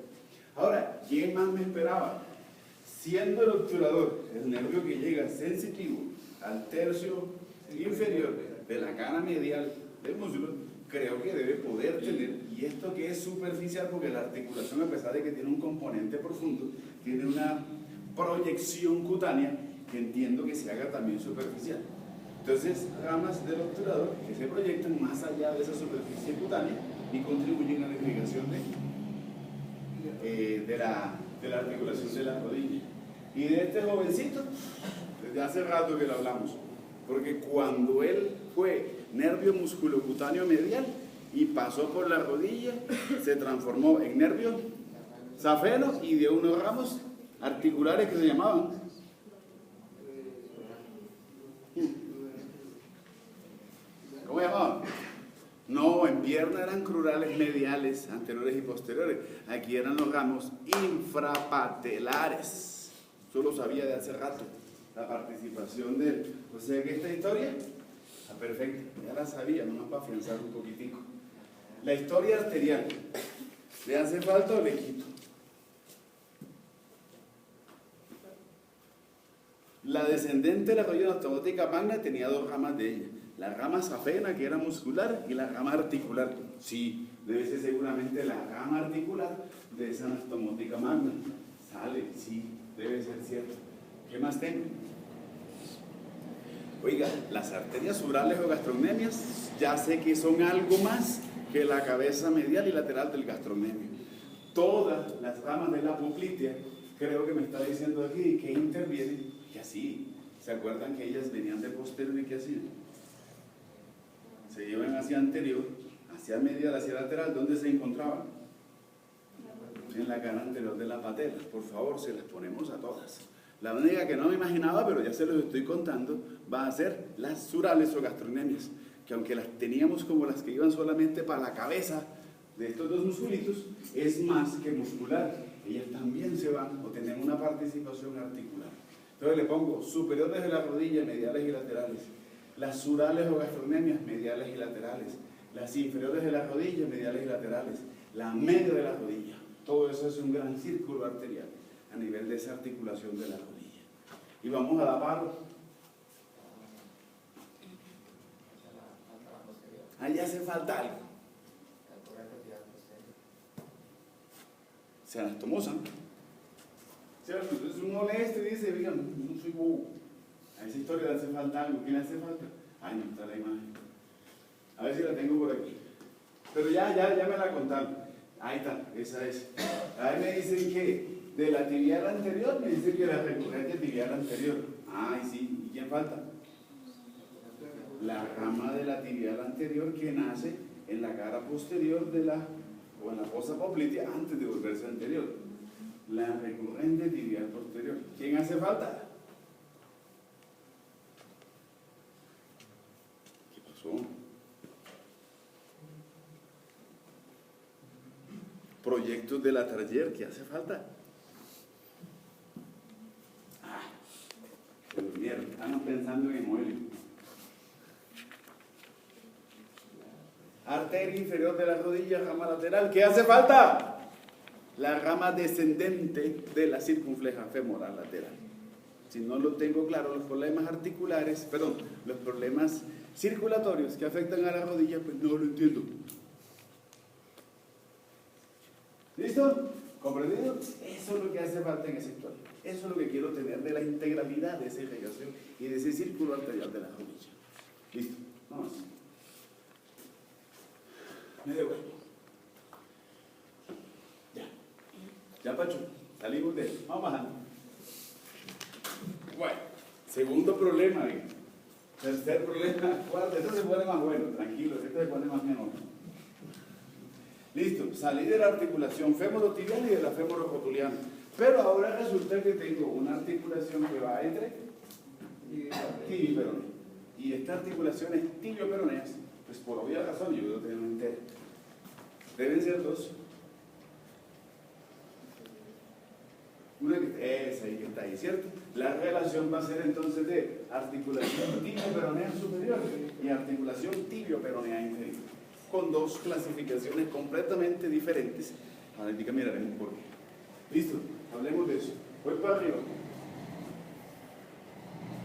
Ahora, ¿quién más me esperaba? Siendo el obturador, el nervio que llega sensitivo al tercio inferior de la cara medial del músculo, creo que debe poder tener, y esto que es superficial, porque la articulación, a pesar de que tiene un componente profundo, tiene una proyección cutánea que entiendo que se haga también superficial. Entonces, ramas del obturador que se proyectan más allá de esa superficie cutánea y contribuyen a la irrigación de la articulación de la rodilla. Y de este jovencito, desde hace rato que lo hablamos, porque cuando él fue nervio musculocutáneo medial y pasó por la rodilla, se transformó en nervio safeno y de unos ramos articulares que se llamaban ¿cómo se llamaban? No, en pierna eran crurales mediales, anteriores y posteriores. Aquí eran los ramos infrapatelares. Yo lo sabía de hace rato, la participación de él. O sea que esta historia está perfecta, ya la sabía, nomás para afianzar un poquitico. La historia arterial, ¿le hace falta o le quito? La descendente de la rodilla anatomótica magna tenía 2 ramas de ella. La rama safena, que era muscular, y la rama articular. Sí, debe ser seguramente la rama articular de esa anatomótica magna. Sale, sí, debe ser cierto. ¿Qué más tengo? Oiga, las arterias surales o gastrocnemias, ya sé que son algo más que la cabeza medial y lateral del gastrocnemio. Todas las ramas de la poplitea, creo que me está diciendo aquí que intervienen, que así. ¿Se acuerdan que ellas venían de posterior y qué hacían? Se llevan hacia anterior, hacia medial, hacia lateral. ¿Dónde se encontraban? En la cara anterior de la patela. Por favor, se las ponemos a todas. La única que no me imaginaba, pero ya se los estoy contando, va a ser las surales o gastrocnemias, que aunque las teníamos como las que iban solamente para la cabeza de estos 2 musculitos, es más que muscular. Ellas también se van o tienen una participación articular. Entonces le pongo superiores de la rodilla, mediales y laterales. Las surales o gastrocnemias, mediales y laterales. Las inferiores de la rodilla, mediales y laterales. La media de la rodilla. Todo eso es un gran círculo arterial a nivel de esa articulación de la rodilla. Y vamos a dar palo. Ahí hace falta algo. Se anastomosan. ¿Cierto? Entonces uno lee esto y dice, digan, no soy bobo. A esa historia le hace falta algo. ¿Qué le hace falta? Ay, no está la imagen. A ver si la tengo por aquí. Pero ya me la contaron. Ahí está, esa es. Ahí me dicen que de la tibial anterior, me dicen que la recurrente tibial anterior. Ay, sí, ¿y quién falta? La rama de la tibial anterior que nace en la cara posterior de la, o en la fosa poplitea antes de volverse anterior. La recurrente tibial posterior. ¿Quién hace falta? ¿Qué pasó? Proyectos de la taller, ¿qué hace falta? Se durmieron, estamos pensando en Emuelio. Arteria inferior de la rodilla, rama lateral, ¿qué hace falta? La rama descendente de la circunfleja femoral lateral. Si no lo tengo claro, los problemas articulares, perdón, los problemas circulatorios que afectan a la rodilla, pues no lo entiendo. ¿Listo? ¿Comprendido? Eso es lo que hace falta en ese actual. Eso es lo que quiero tener de la integralidad de esa irrigación y de ese círculo arterial de la rodilla. ¿Listo? Vamos. Me devuelvo. Ya, Pacho, salimos de él. Vamos bajando. Bueno, segundo problema. Tercer problema. Cuarto, esto se pone más bueno, tranquilo, esto se pone más menor. Listo, salí de la articulación femorotibial y de la femorocotuliana. Pero ahora resulta que tengo una articulación que va entre tibio y peroneo. Y esta articulación es tibio-peroneas, pues por obvia razón yo debo tener una entera. Deben ser dos. Una que esa ahí que está ahí, ¿cierto? La relación va a ser entonces de articulación tibio-peronea superior y articulación tibio-peronea inferior, con dos clasificaciones completamente diferentes. Ahorita miraremos por qué. ¿Listo? Hablemos de eso. Voy para arriba.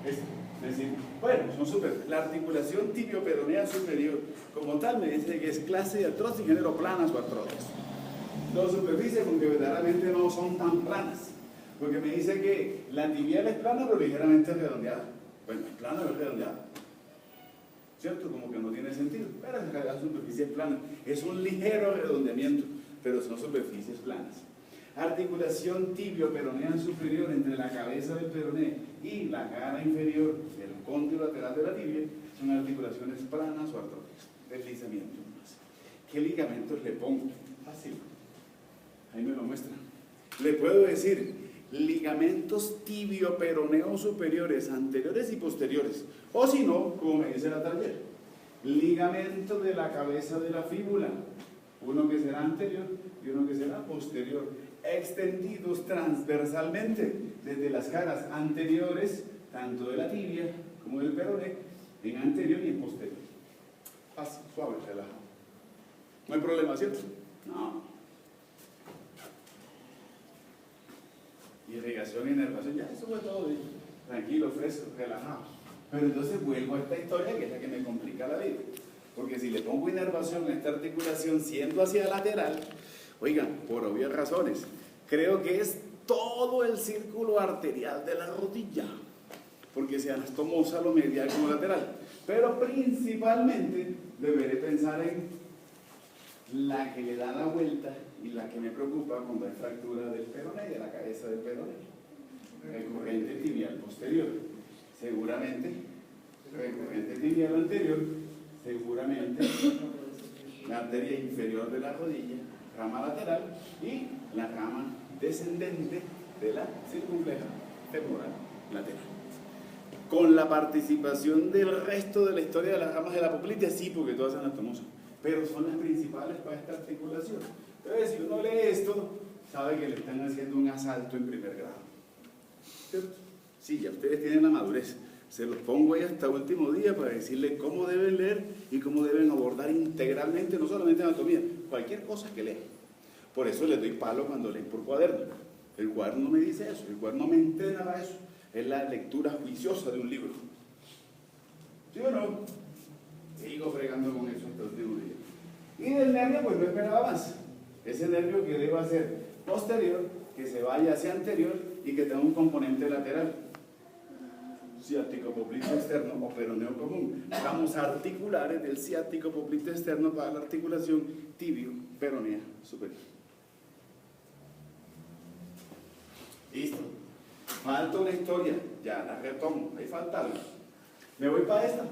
Es decir, bueno, son súper. La articulación tibio-peronea superior, como tal, me dice que es clase de artrosis, género planas o artrosis. Dos superficies con que verdaderamente no son tan planas. Porque me dice que la tibial es plana pero ligeramente redondeada. Bueno, es plana pero redondeada. ¿Cierto? Como que no tiene sentido. Pero en realidad la superficie es plana. Es un ligero redondeamiento, pero son superficies planas. Articulación tibio-peronea superior entre la cabeza del peroné y la cara inferior del cóndilo lateral de la tibia son articulaciones planas o artróticas. Deslizamiento. ¿Qué ligamentos le pongo? Fácil. Ahí me lo muestran. Le puedo decir ligamentos tibio-peroneos superiores, anteriores y posteriores. O si no, como me dice la taller, ligamento de la cabeza de la fíbula. Uno que será anterior y uno que será posterior. Extendidos transversalmente desde las caras anteriores, tanto de la tibia como del peroné, en anterior y en posterior. Fácil, suave, relajado. No hay problema, ¿cierto? No. Irrigación y inervación, ya eso fue todo. Tranquilo, fresco, relajado. Pero entonces vuelvo a esta historia que es la que me complica la vida. Porque si le pongo inervación a esta articulación siendo hacia lateral, oigan, por obvias razones, creo que es todo el círculo arterial de la rodilla, porque se anastomosa lo medial como lateral. Pero principalmente deberé pensar en la que le da la vuelta y la que me preocupa cuando hay fractura del peroné y de la cabeza del peroné. Recurrente tibial posterior. Seguramente, recurrente tibial anterior, seguramente la arteria inferior de la rodilla, rama lateral y la rama descendente de la circunfleja femoral lateral. Con la participación del resto de la historia de las ramas de la poplitea, sí, porque todas son anatomosas, pero son las principales para esta articulación. Entonces, si uno lee esto, sabe que le están haciendo un asalto en primer grado. ¿Cierto? Sí, ya ustedes tienen la madurez. Se los pongo ahí hasta último día para decirles cómo deben leer y cómo deben abordar integralmente, no solamente anatomía, cualquier cosa que lean. Por eso les doy palo cuando leen por cuaderno. El cuaderno no me dice eso, el cuaderno no me entrena para eso. Es la lectura juiciosa de un libro. ¿Sí o no? Sigo fregando con eso hasta el último día. Y del nervio, pues no esperaba más. Ese nervio que deba ser posterior, que se vaya hacia anterior y que tenga un componente lateral. ciático poplito externo o peroneo común. Vamos a articular en el ciático poplito externo para la articulación tibio-peronea superior. Listo. Falta una historia, ya la retomo, ahí falta algo. Me voy para esta,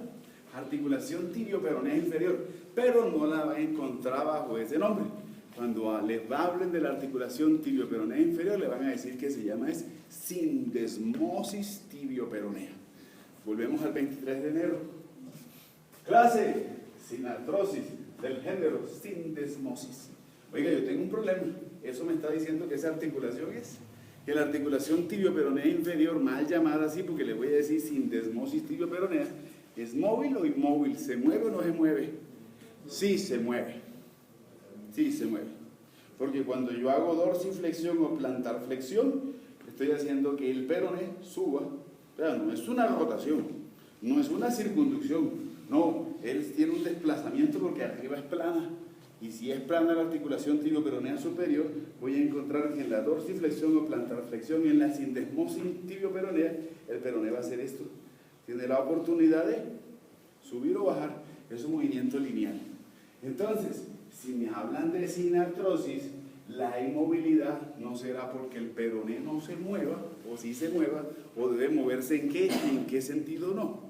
articulación tibio-peronea inferior, pero no la va a encontrar bajo ese nombre. Cuando les hablen de la articulación tibio-peronea inferior, le van a decir que se llama sindesmosis tibio-peronea. Volvemos al 23 de enero. Clase, sinartrosis del género sindesmosis. Oiga, yo tengo un problema. Eso me está diciendo que esa articulación es que la articulación tibio-peronea inferior, mal llamada así, porque le voy a decir sindesmosis tibio-peronea, ¿es móvil o inmóvil? ¿Se mueve o no se mueve? Sí, se mueve. Sí, se mueve. Porque cuando yo hago dorsiflexión o plantar flexión, estoy haciendo que el peroné suba. Pero no es una rotación, no es una circunducción. No, él tiene un desplazamiento porque arriba es plana. Y si es plana la articulación tibio-peronea superior, voy a encontrar que en la dorsiflexión o plantar flexión y en la sindesmosis tibio-peronea, el peroné va a hacer esto. Tiene la oportunidad de subir o bajar. Es un movimiento lineal. Entonces, si me hablan de sinartrosis, la inmovilidad no será porque el peroné no se mueva, o sí se mueva, o debe moverse en qué sentido no.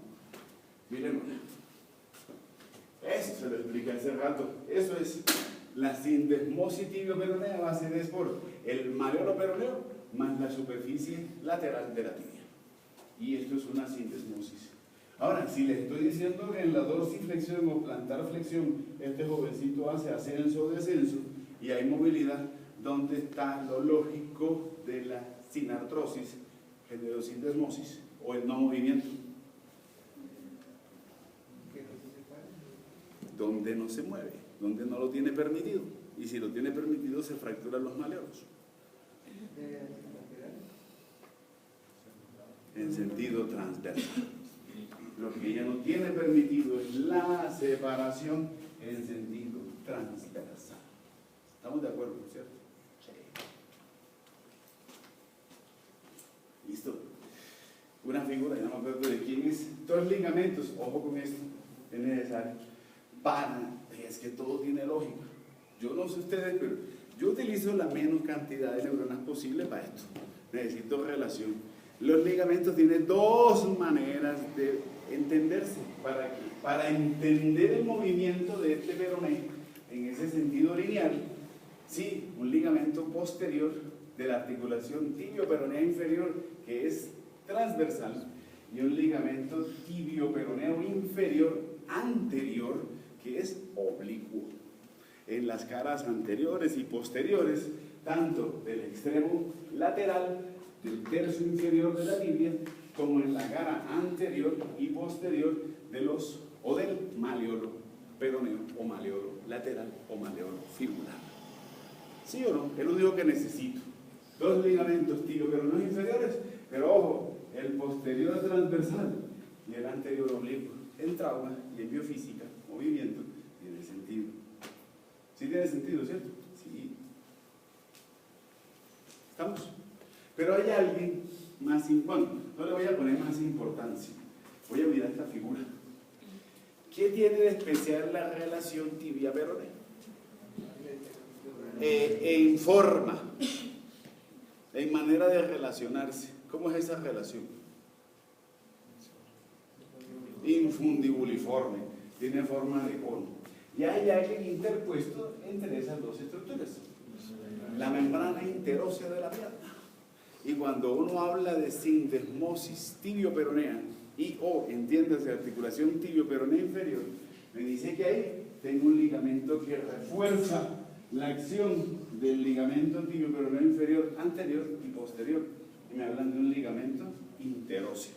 Miren, eso se lo expliqué hace rato. Eso es la sindesmosis tibio-peronea, va a ser es por el maleolo peroneo más la superficie lateral de la tibia. Y esto es una sindesmosis. Ahora, si les estoy diciendo que en la dorsiflexión o plantar flexión este jovencito hace ascenso o descenso y hay movilidad, ¿dónde está lo lógico de la sinartrosis, género sindesmosis o el no movimiento? Donde no se mueve, donde no lo tiene permitido. Y si lo tiene permitido, se fracturan los maleolos. En sentido transversal. Lo que ella no tiene permitido es la separación en sentido transversal. ¿Estamos de acuerdo, cierto? Sí. Listo. Una figura, ya no me acuerdo de quién es. Dos ligamentos, ojo con esto, es necesario. Es que todo tiene lógica. Yo no sé ustedes, pero yo utilizo la menos cantidad de neuronas posible para esto. Necesito relación. Los ligamentos tienen dos maneras de entenderse. Para entender el movimiento de este peroné en ese sentido lineal, sí, un ligamento posterior de la articulación tibio-peronea inferior que es transversal y un ligamento tibio-peroneo inferior anterior que es oblicuo. En las caras anteriores y posteriores, tanto del extremo lateral del tercio inferior de la tibia, como en la cara anterior y posterior de los o del maleolo peroneo o maleolo lateral o maleolo fibular. ¿Sí o no? Es lo único que necesito. Dos ligamentos tibio-peroneos inferiores, pero ojo, el posterior transversal y el anterior oblicuo. En trauma y en biofísica, movimiento, tiene sentido. ¿Sí tiene sentido, cierto? Sí. ¿Estamos? Pero hay alguien más, bueno, no le voy a poner más importancia. Voy a mirar esta figura. ¿Qué tiene de especial la relación tibia-peronea? En forma, en manera de relacionarse. ¿Cómo es esa relación? Infundibuliforme, tiene forma de cono. Y hay alguien interpuesto entre esas dos estructuras. La membrana interósea de la pierna. Y cuando uno habla de sindesmosis tibio-peronea y o entiéndase articulación tibio-peronea inferior, me dice que ahí tengo un ligamento que refuerza la acción del ligamento tibio-peroneo inferior anterior y posterior. Y me hablan de un ligamento interóseo.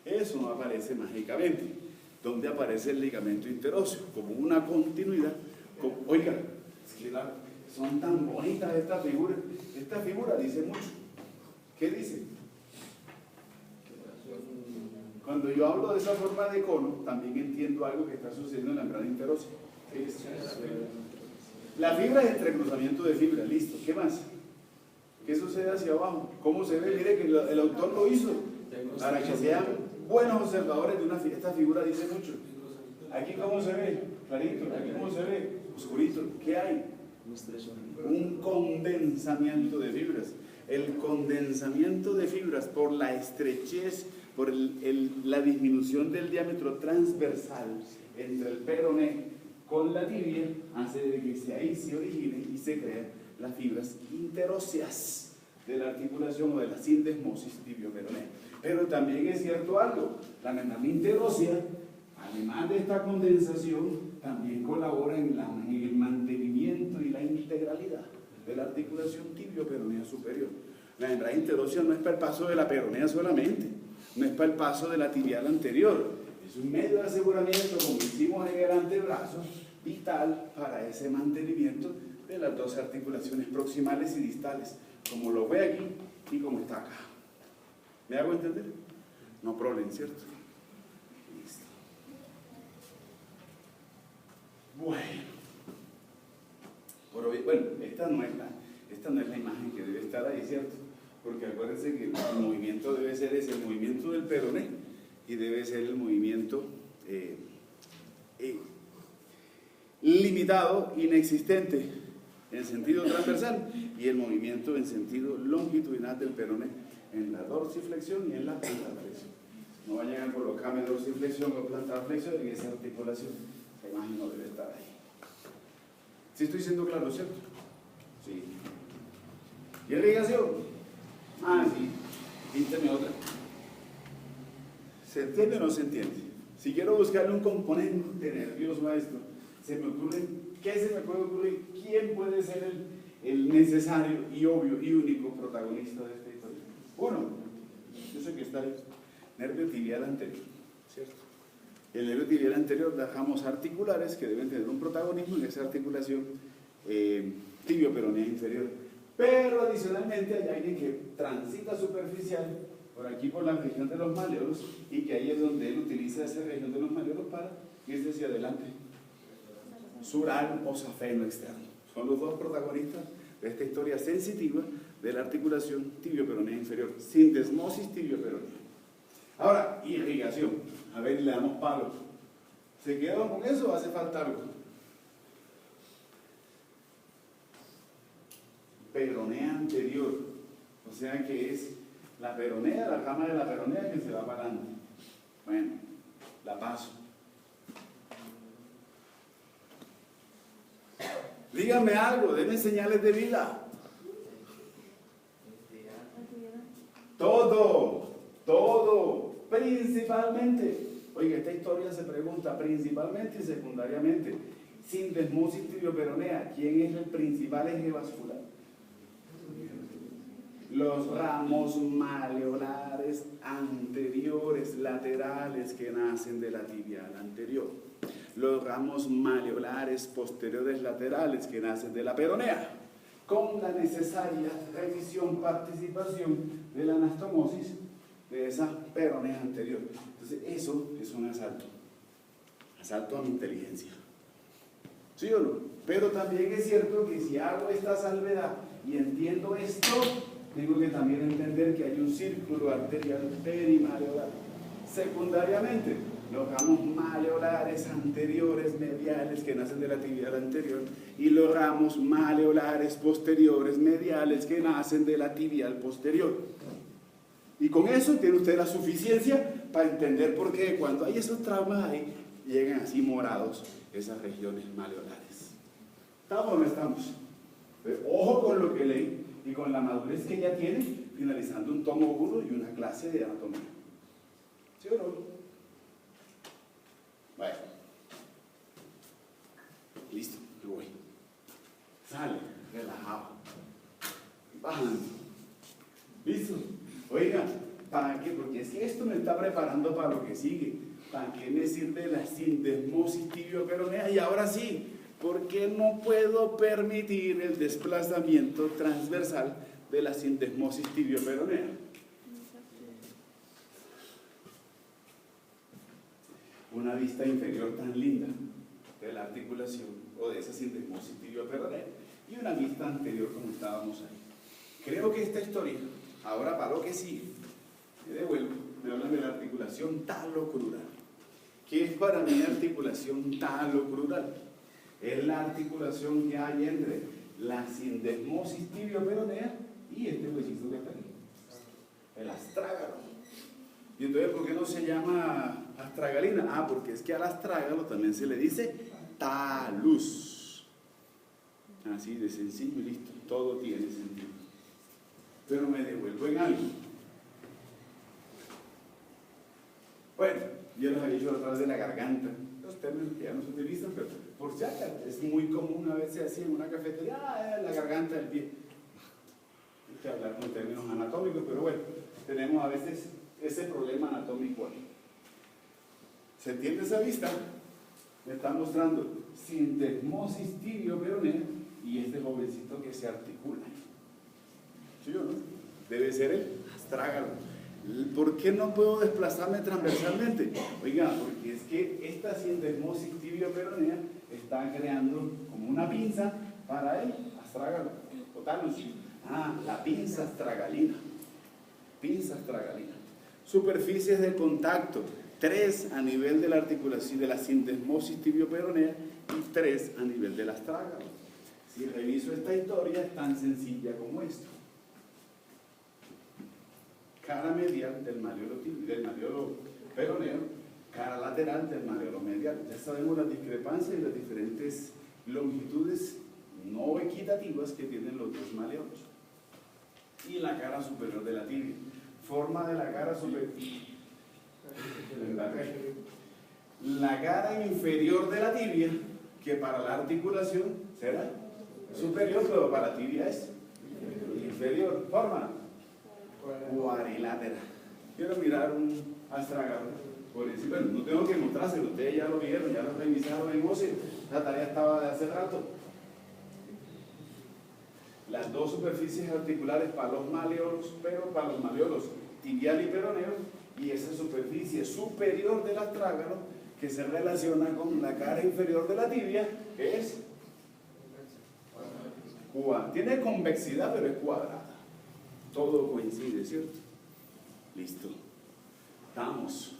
Eso no aparece mágicamente. ¿Dónde aparece el ligamento interóseo? Como una continuidad. Oiga, son tan bonitas estas figuras. Esta figura dice mucho. ¿Qué dice? Cuando yo hablo de esa forma de cono, también entiendo algo que está sucediendo en la membrana interósea. ¿Qué es? La fibra es entrecruzamiento de fibra, listo. ¿Qué más? ¿Qué sucede hacia abajo? ¿Cómo se ve? Mire que el autor lo hizo para que sea buenos observadores de esta figura dice mucho. Aquí cómo se ve, clarito, aquí cómo se ve, oscurito. ¿Qué hay? Un condensamiento de fibras. El condensamiento de fibras por la estrechez, por la disminución del diámetro transversal entre el peroné con la tibia, hace de que ahí se originen y se crean las fibras interóseas de la articulación o de la sindesmosis tibio-peroné. Pero también es cierto algo, la membrana interósea, además de esta condensación, también colabora en el mantenimiento y la integralidad de la articulación tibio-peronea superior. La membrana interósea no es para el paso de la peronea solamente, no es para el paso de la tibial anterior, es un medio de aseguramiento, como hicimos en el antebrazo, vital para ese mantenimiento de las dos articulaciones proximales y distales, como lo ve aquí y como está acá. ¿Me hago entender? No problema, ¿cierto? Listo. Bueno, esta no es la imagen que debe estar ahí, ¿cierto? Porque acuérdense que el movimiento debe ser ese, el movimiento del peroné, y debe ser el movimiento limitado, inexistente en sentido transversal, y el movimiento en sentido longitudinal del peroné en la dorsiflexión y en la plantarflexión. No vayan a colocarme dorsiflexión o plantarflexión en esa articulación. Esa imagen no debe estar ahí. ¿Sí estoy siendo claro, cierto? Sí. ¿Y irrigación? Ah, sí. Píntame otra. ¿Se entiende o no se entiende? Si quiero buscarle un componente nervioso a esto, ¿qué se me puede ocurrir? ¿Quién puede ser el necesario y obvio y único protagonista de esta historia? Uno, yo sé que está ahí, nervio tibial anterior, ¿cierto? El nervio tibial anterior, las ramas articulares que deben tener un protagonismo en esa articulación tibio-peronea inferior. Pero adicionalmente hay alguien que transita superficial por aquí por la región de los maleolos, y que ahí es donde él utiliza esa región de los maleolos para irse hacia adelante. Sural o safeno externo. Son los dos protagonistas de esta historia sensitiva de la articulación tibio-peronea inferior. Sindesmosis tibio-peronea. Ahora, irrigación. A ver, le damos palo. ¿Se quedan con eso o hace falta algo? Peronea anterior. O sea que es la peronea, la rama de la peronea que se va para adelante. Bueno, la paso. Díganme algo, denme señales de vida. Todo, principalmente. Oiga, esta historia se pregunta principalmente y secundariamente. Sindesmosis tibio-peronea, ¿quién es el principal eje vascular? Los ramos maleolares anteriores, laterales, que nacen de la tibial anterior. Los ramos maleolares posteriores laterales, que nacen de la peronea, con la necesaria revisión, participación de la anastomosis de esa peronea anterior. Entonces, eso es un asalto a mi inteligencia. ¿Sí o no? Pero también es cierto que si hago esta salvedad y entiendo esto, tengo que también entender que hay un círculo arterial perimaleolar. Secundariamente, los ramos maleolares anteriores mediales que nacen de la tibial anterior y los ramos maleolares posteriores mediales que nacen de la tibial posterior. Y con eso tiene usted la suficiencia para entender por qué cuando hay esos traumas ahí llegan así morados esas regiones maleolares. ¿Estamos o no estamos? Pero ojo con lo que leí y con la madurez que ya tiene, finalizando un tomo 1 y una clase de anatomía. ¿Sí o no? Bueno. Listo, yo voy. Sale, relajado. Bajando. ¿Listo? Oiga, ¿para qué? Porque es que esto me está preparando para lo que sigue. ¿Para qué me sirve la sindesmosis tibio-peronea? Y ahora sí, ¿por qué no puedo permitir el desplazamiento transversal de la sindesmosis tibio-peronea? Una vista inferior tan linda de la articulación o de esa sindesmosis tibio-peronea y una vista anterior como estábamos ahí. Creo que esta historia, ahora para lo que sigue, me devuelvo me hablan de la articulación talocrural. ¿Qué es para mí la articulación talocrural? Es la articulación que hay entre la sindesmosis tibio-peronea y este huesito que está aquí, el astrágalo. Y entonces, ¿por qué no se llama astragalina? Ah, porque es que al astrágalo también se le dice talus. Así de sencillo y listo, todo tiene sentido. Pero me devuelvo en algo. Bueno, yo les había dicho a través de la garganta, los términos que ya no se utilizan, pero por si acaso es muy común a veces así en una cafetería, la garganta del pie. Hay que hablar con términos anatómicos, pero bueno, tenemos a veces ese problema anatómico ahí. ¿Se entiende esa vista? Me está mostrando sindesmosis tibio-peronea y este jovencito que se articula. ¿Sí o no? Debe ser el astrágalo. ¿Por qué no puedo desplazarme transversalmente? Oiga, porque es que esta sindesmosis tibio-peronea está creando como una pinza para el astrágalo, o talus. Ah, la pinza astragalina. Pinza astragalina. Superficies de contacto, 3 a nivel de la articulación de la sindesmosis tibio-peronea y 3 a nivel del astrágalo. Si reviso esta historia, es tan sencilla como esto. Cara medial del maleolo peroneo, cara lateral del maleolo medial. Ya sabemos las discrepancias y las diferentes longitudes no equitativas que tienen los dos maleolos. Y la cara superior de la tibia. Forma de la cara superior. La cara inferior de la tibia, que para la articulación será superior, pero para la tibia es inferior. Forma cuadrilátera. Quiero mirar un astrágalo por encima. Bueno, no tengo que mostrárselo, ustedes ya lo vieron, ya lo revisaron en OCE. La tarea estaba de hace rato. Las dos superficies articulares para los maleolos, pero para los maleolos tibial y peroneo, y esa superficie superior del astrágalo que se relaciona con la cara inferior de la tibia, que es tiene convexidad, pero es cuadrada. Todo coincide, ¿cierto? Listo. Estamos.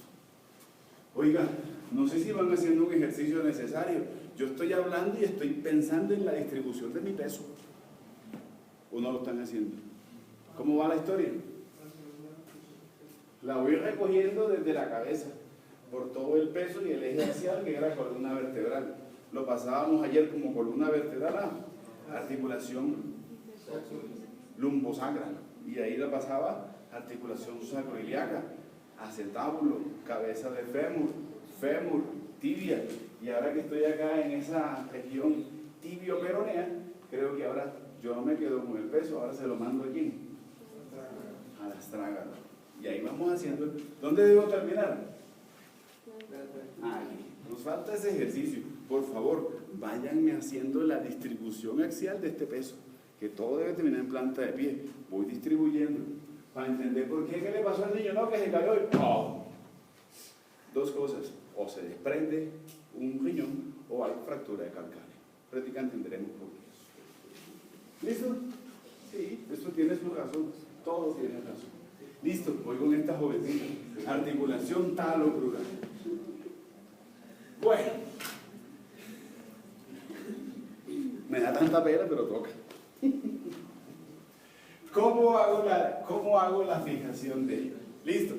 Oiga, no sé si van haciendo un ejercicio necesario. Yo estoy hablando y estoy pensando en la distribución de mi peso. ¿O no lo están haciendo? ¿Cómo va la historia? La voy recogiendo desde la cabeza, por todo el peso y el eje axial, que era columna vertebral. Lo pasábamos ayer como columna vertebral a articulación lumbosacral. Y ahí lo pasaba articulación sacroiliaca, acetábulo, cabeza de fémur, tibia. Y ahora que estoy acá en esa región tibio-peronea, creo que ahora yo no me quedo con el peso, ahora se lo mando aquí, al astrágalo. Y ahí vamos haciendo. ¿Dónde debo terminar? Aquí. Nos falta ese ejercicio. Por favor, váyanme haciendo la distribución axial de este peso, que todo debe terminar en planta de pie. Voy distribuyendo para entender por qué. ¿Qué le pasó al niño? No, que se cayó y ¡pum! Dos cosas: o se desprende un riñón o hay fractura de calcáneo. Prácticamente entenderemos por qué. ¿Listo? Sí, esto tiene su razón. Todo tiene razón. Listo, voy con esta jovencita. Articulación talocrural. Bueno, me da tanta pena, pero toca. ¿Cómo hago la fijación de ella? Listo.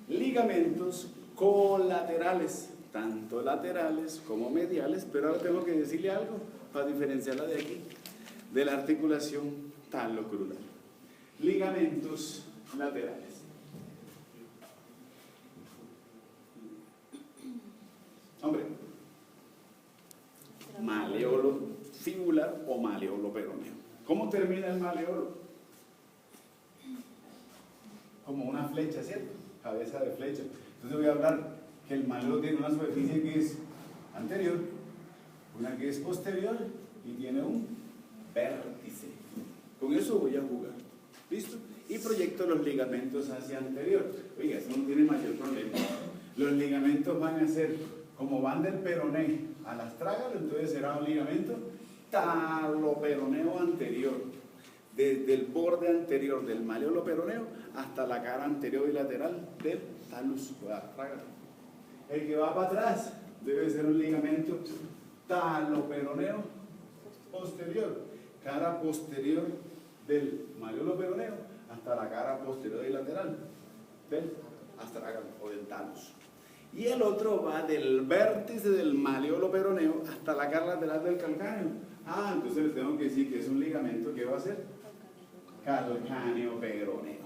Ligamentos colaterales, tanto laterales como mediales, pero ahora tengo que decirle algo para diferenciarla de aquí, de la articulación talocrural. Ligamentos laterales. Hombre, maleolo fibular o maleolo peroneo. ¿Cómo termina el maleolo? Como una flecha, ¿cierto? Cabeza de flecha. Entonces voy a hablar que el maleolo tiene una superficie que es anterior, una que es posterior y tiene un vértice. Con eso voy a jugar. ¿Listo? Y proyecto los ligamentos hacia anterior. Oiga, eso no tiene mayor problema. Los ligamentos van a ser, como van del peroné al astrágalo, entonces será un ligamento taloperoneo anterior, desde el borde anterior del maleolo peroneo hasta la cara anterior y lateral del talus o astrágalo. El que va para atrás debe ser un ligamento taloperoneo posterior, cara posterior del malleolo peroneo hasta la cara posterior y lateral del astrágalo o del talus. Y el otro va del vértice del malleolo peroneo hasta la cara lateral del calcáneo. Entonces les tengo que decir que es un ligamento que va a ser calcáneo peroneo.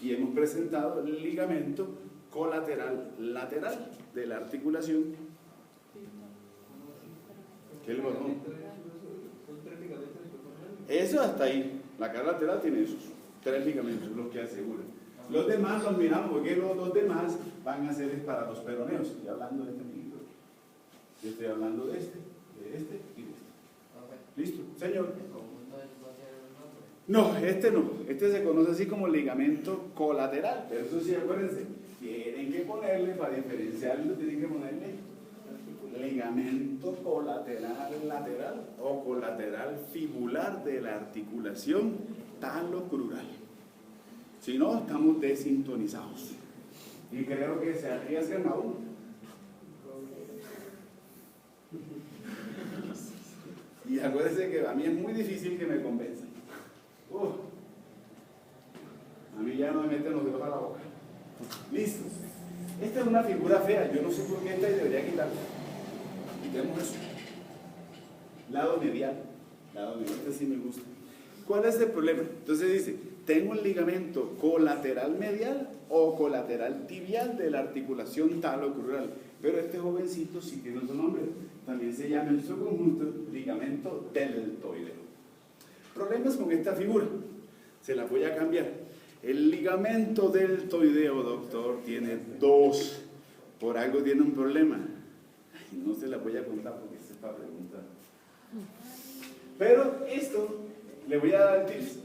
Y hemos presentado el ligamento colateral lateral de la articulación. ¿Qué le pasó? Eso hasta ahí. La cara lateral tiene esos 3 ligamentos, los que aseguran. Los demás los miramos porque los dos demás van a ser para los peroneos. Estoy hablando de este libro. Yo estoy hablando de este y de este. ¿Listo? Señor. No, este no. Este se conoce así como ligamento colateral. Pero eso sí, acuérdense, tienen que ponerle, para diferenciarlo, tienen que ponerle ligamento colateral lateral o colateral fibular de la articulación talocrural. Si no, estamos desintonizados. Y creo que se arriesgan aún. Y acuérdense que a mí es muy difícil que me convenzan. A mí ya no me meten los dedos a la boca. Listo. Esta es una figura fea. Yo no sé por qué esta debería quitarla. Quitemos eso. Lado medial. Este sí me gusta. ¿Cuál es el problema? Entonces dice, tengo un ligamento colateral medial o colateral tibial de la articulación talocrural. Pero este jovencito sí tiene otro nombre. También se llama en su conjunto ligamento deltoideo. Problemas con esta figura. Se la voy a cambiar. El ligamento deltoideo, doctor, tiene 2. Por algo tiene un problema. No se la voy a contar porque es para preguntar. Pero esto, le voy a dar tips.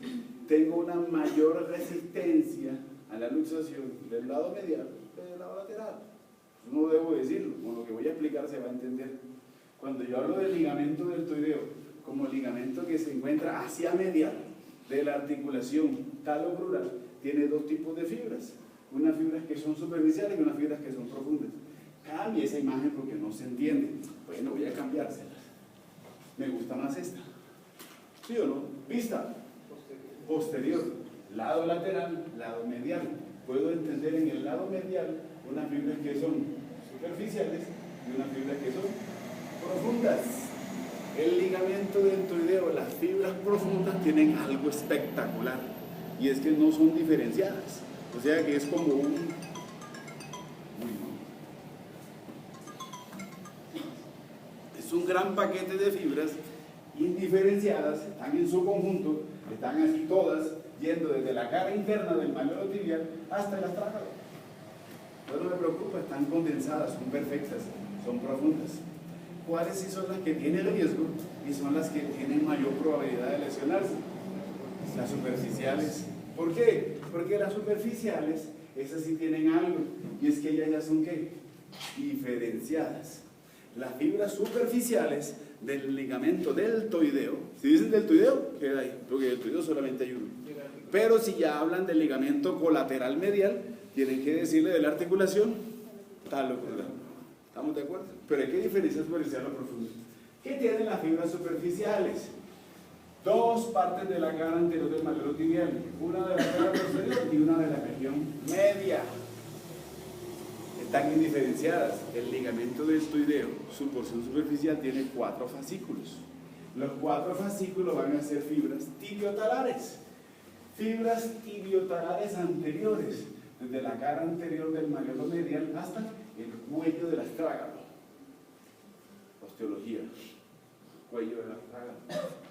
Tengo una mayor resistencia a la luxación del lado medial que del lado lateral. No debo decirlo, con lo que voy a explicar se va a entender. Cuando yo hablo del ligamento deltoideo como ligamento que se encuentra hacia medial de la articulación talocrural, tiene 2 tipos de fibras. Unas fibras que son superficiales y unas fibras que son profundas. Cambie esa imagen porque no se entiende. Bueno, voy a cambiárselas. Me gusta más esta. ¿Sí o no? Vista posterior, lado lateral, lado medial. Puedo entender en el lado medial unas fibras que son superficiales y unas fibras que son profundas. El ligamento deltoideo, las fibras profundas tienen algo espectacular y es que no son diferenciadas. O sea que es como es un gran paquete de fibras indiferenciadas, están en su conjunto, están así todas, yendo desde la cara interna del malleolo tibial hasta el astrágalo. No me preocupa, están condensadas, son perfectas, son profundas. ¿Cuáles sí son las que tienen riesgo y son las que tienen mayor probabilidad de lesionarse? Las superficiales. ¿Por qué? Porque las superficiales, esas sí tienen algo, y es que ellas ya son ¿qué? Diferenciadas. Las fibras superficiales del ligamento deltoideo, si dicen deltoideo, queda ahí, porque deltoideo solamente hay uno. Pero si ya hablan del ligamento colateral medial, tienen que decirle de la articulación talocrural. ¿Estamos de acuerdo? Pero hay que diferenciar superficial o profundo. ¿Qué tienen las fibras superficiales? 2 partes de la cara anterior del malleolo tibial, una de la cara posterior y una de la región media. Están indiferenciadas. El ligamento deltoideo, su porción superficial, tiene 4 fascículos. Los 4 fascículos van a ser fibras tibiotalares. Fibras tibiotalares anteriores, desde la cara anterior del malleolo medial hasta el cuello del astrágalo. Osteología. Cuello del astrágalo.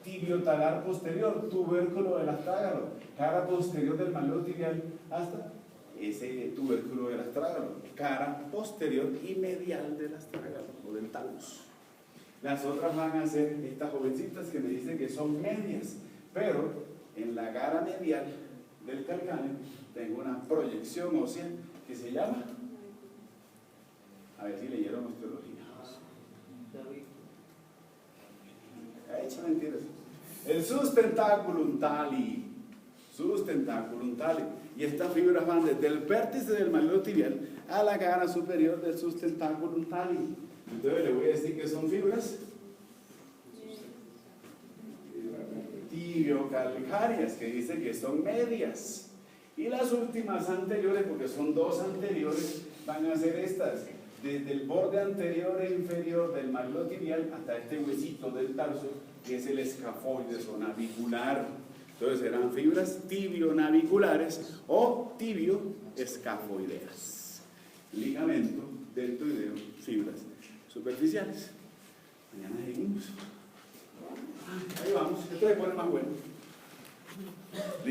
Tibiotalar posterior, tubérculo del astrágalo. Cara posterior del malleolo tibial hasta ese tubérculo del astrágalo. Cara posterior y medial del astrágalo o del talus. Las otras van a ser estas jovencitas que me dicen que son medias, pero en la cara medial del calcáneo tengo una proyección ósea que se llama, a ver si leyeron osteología. Ha hecho mentiras. El sustentáculum tali, sustentáculum tali. Y estas fibras van desde el vértice del malleotibial a la cara superior del sustentáculum tali. Entonces le voy a decir que son fibras tibiocalcáreas, que dice que son medias. Y las últimas anteriores, porque son dos anteriores, van a ser estas, desde el borde anterior e inferior del malleotibial hasta este huesito del tarso, que es el escafoides o navicular. Entonces serán fibras tibionaviculares o tibioescafoideas. Ligamento deltoideo, fibras superficiales. Mañana seguimos. Ahí vamos, esto se pone más bueno.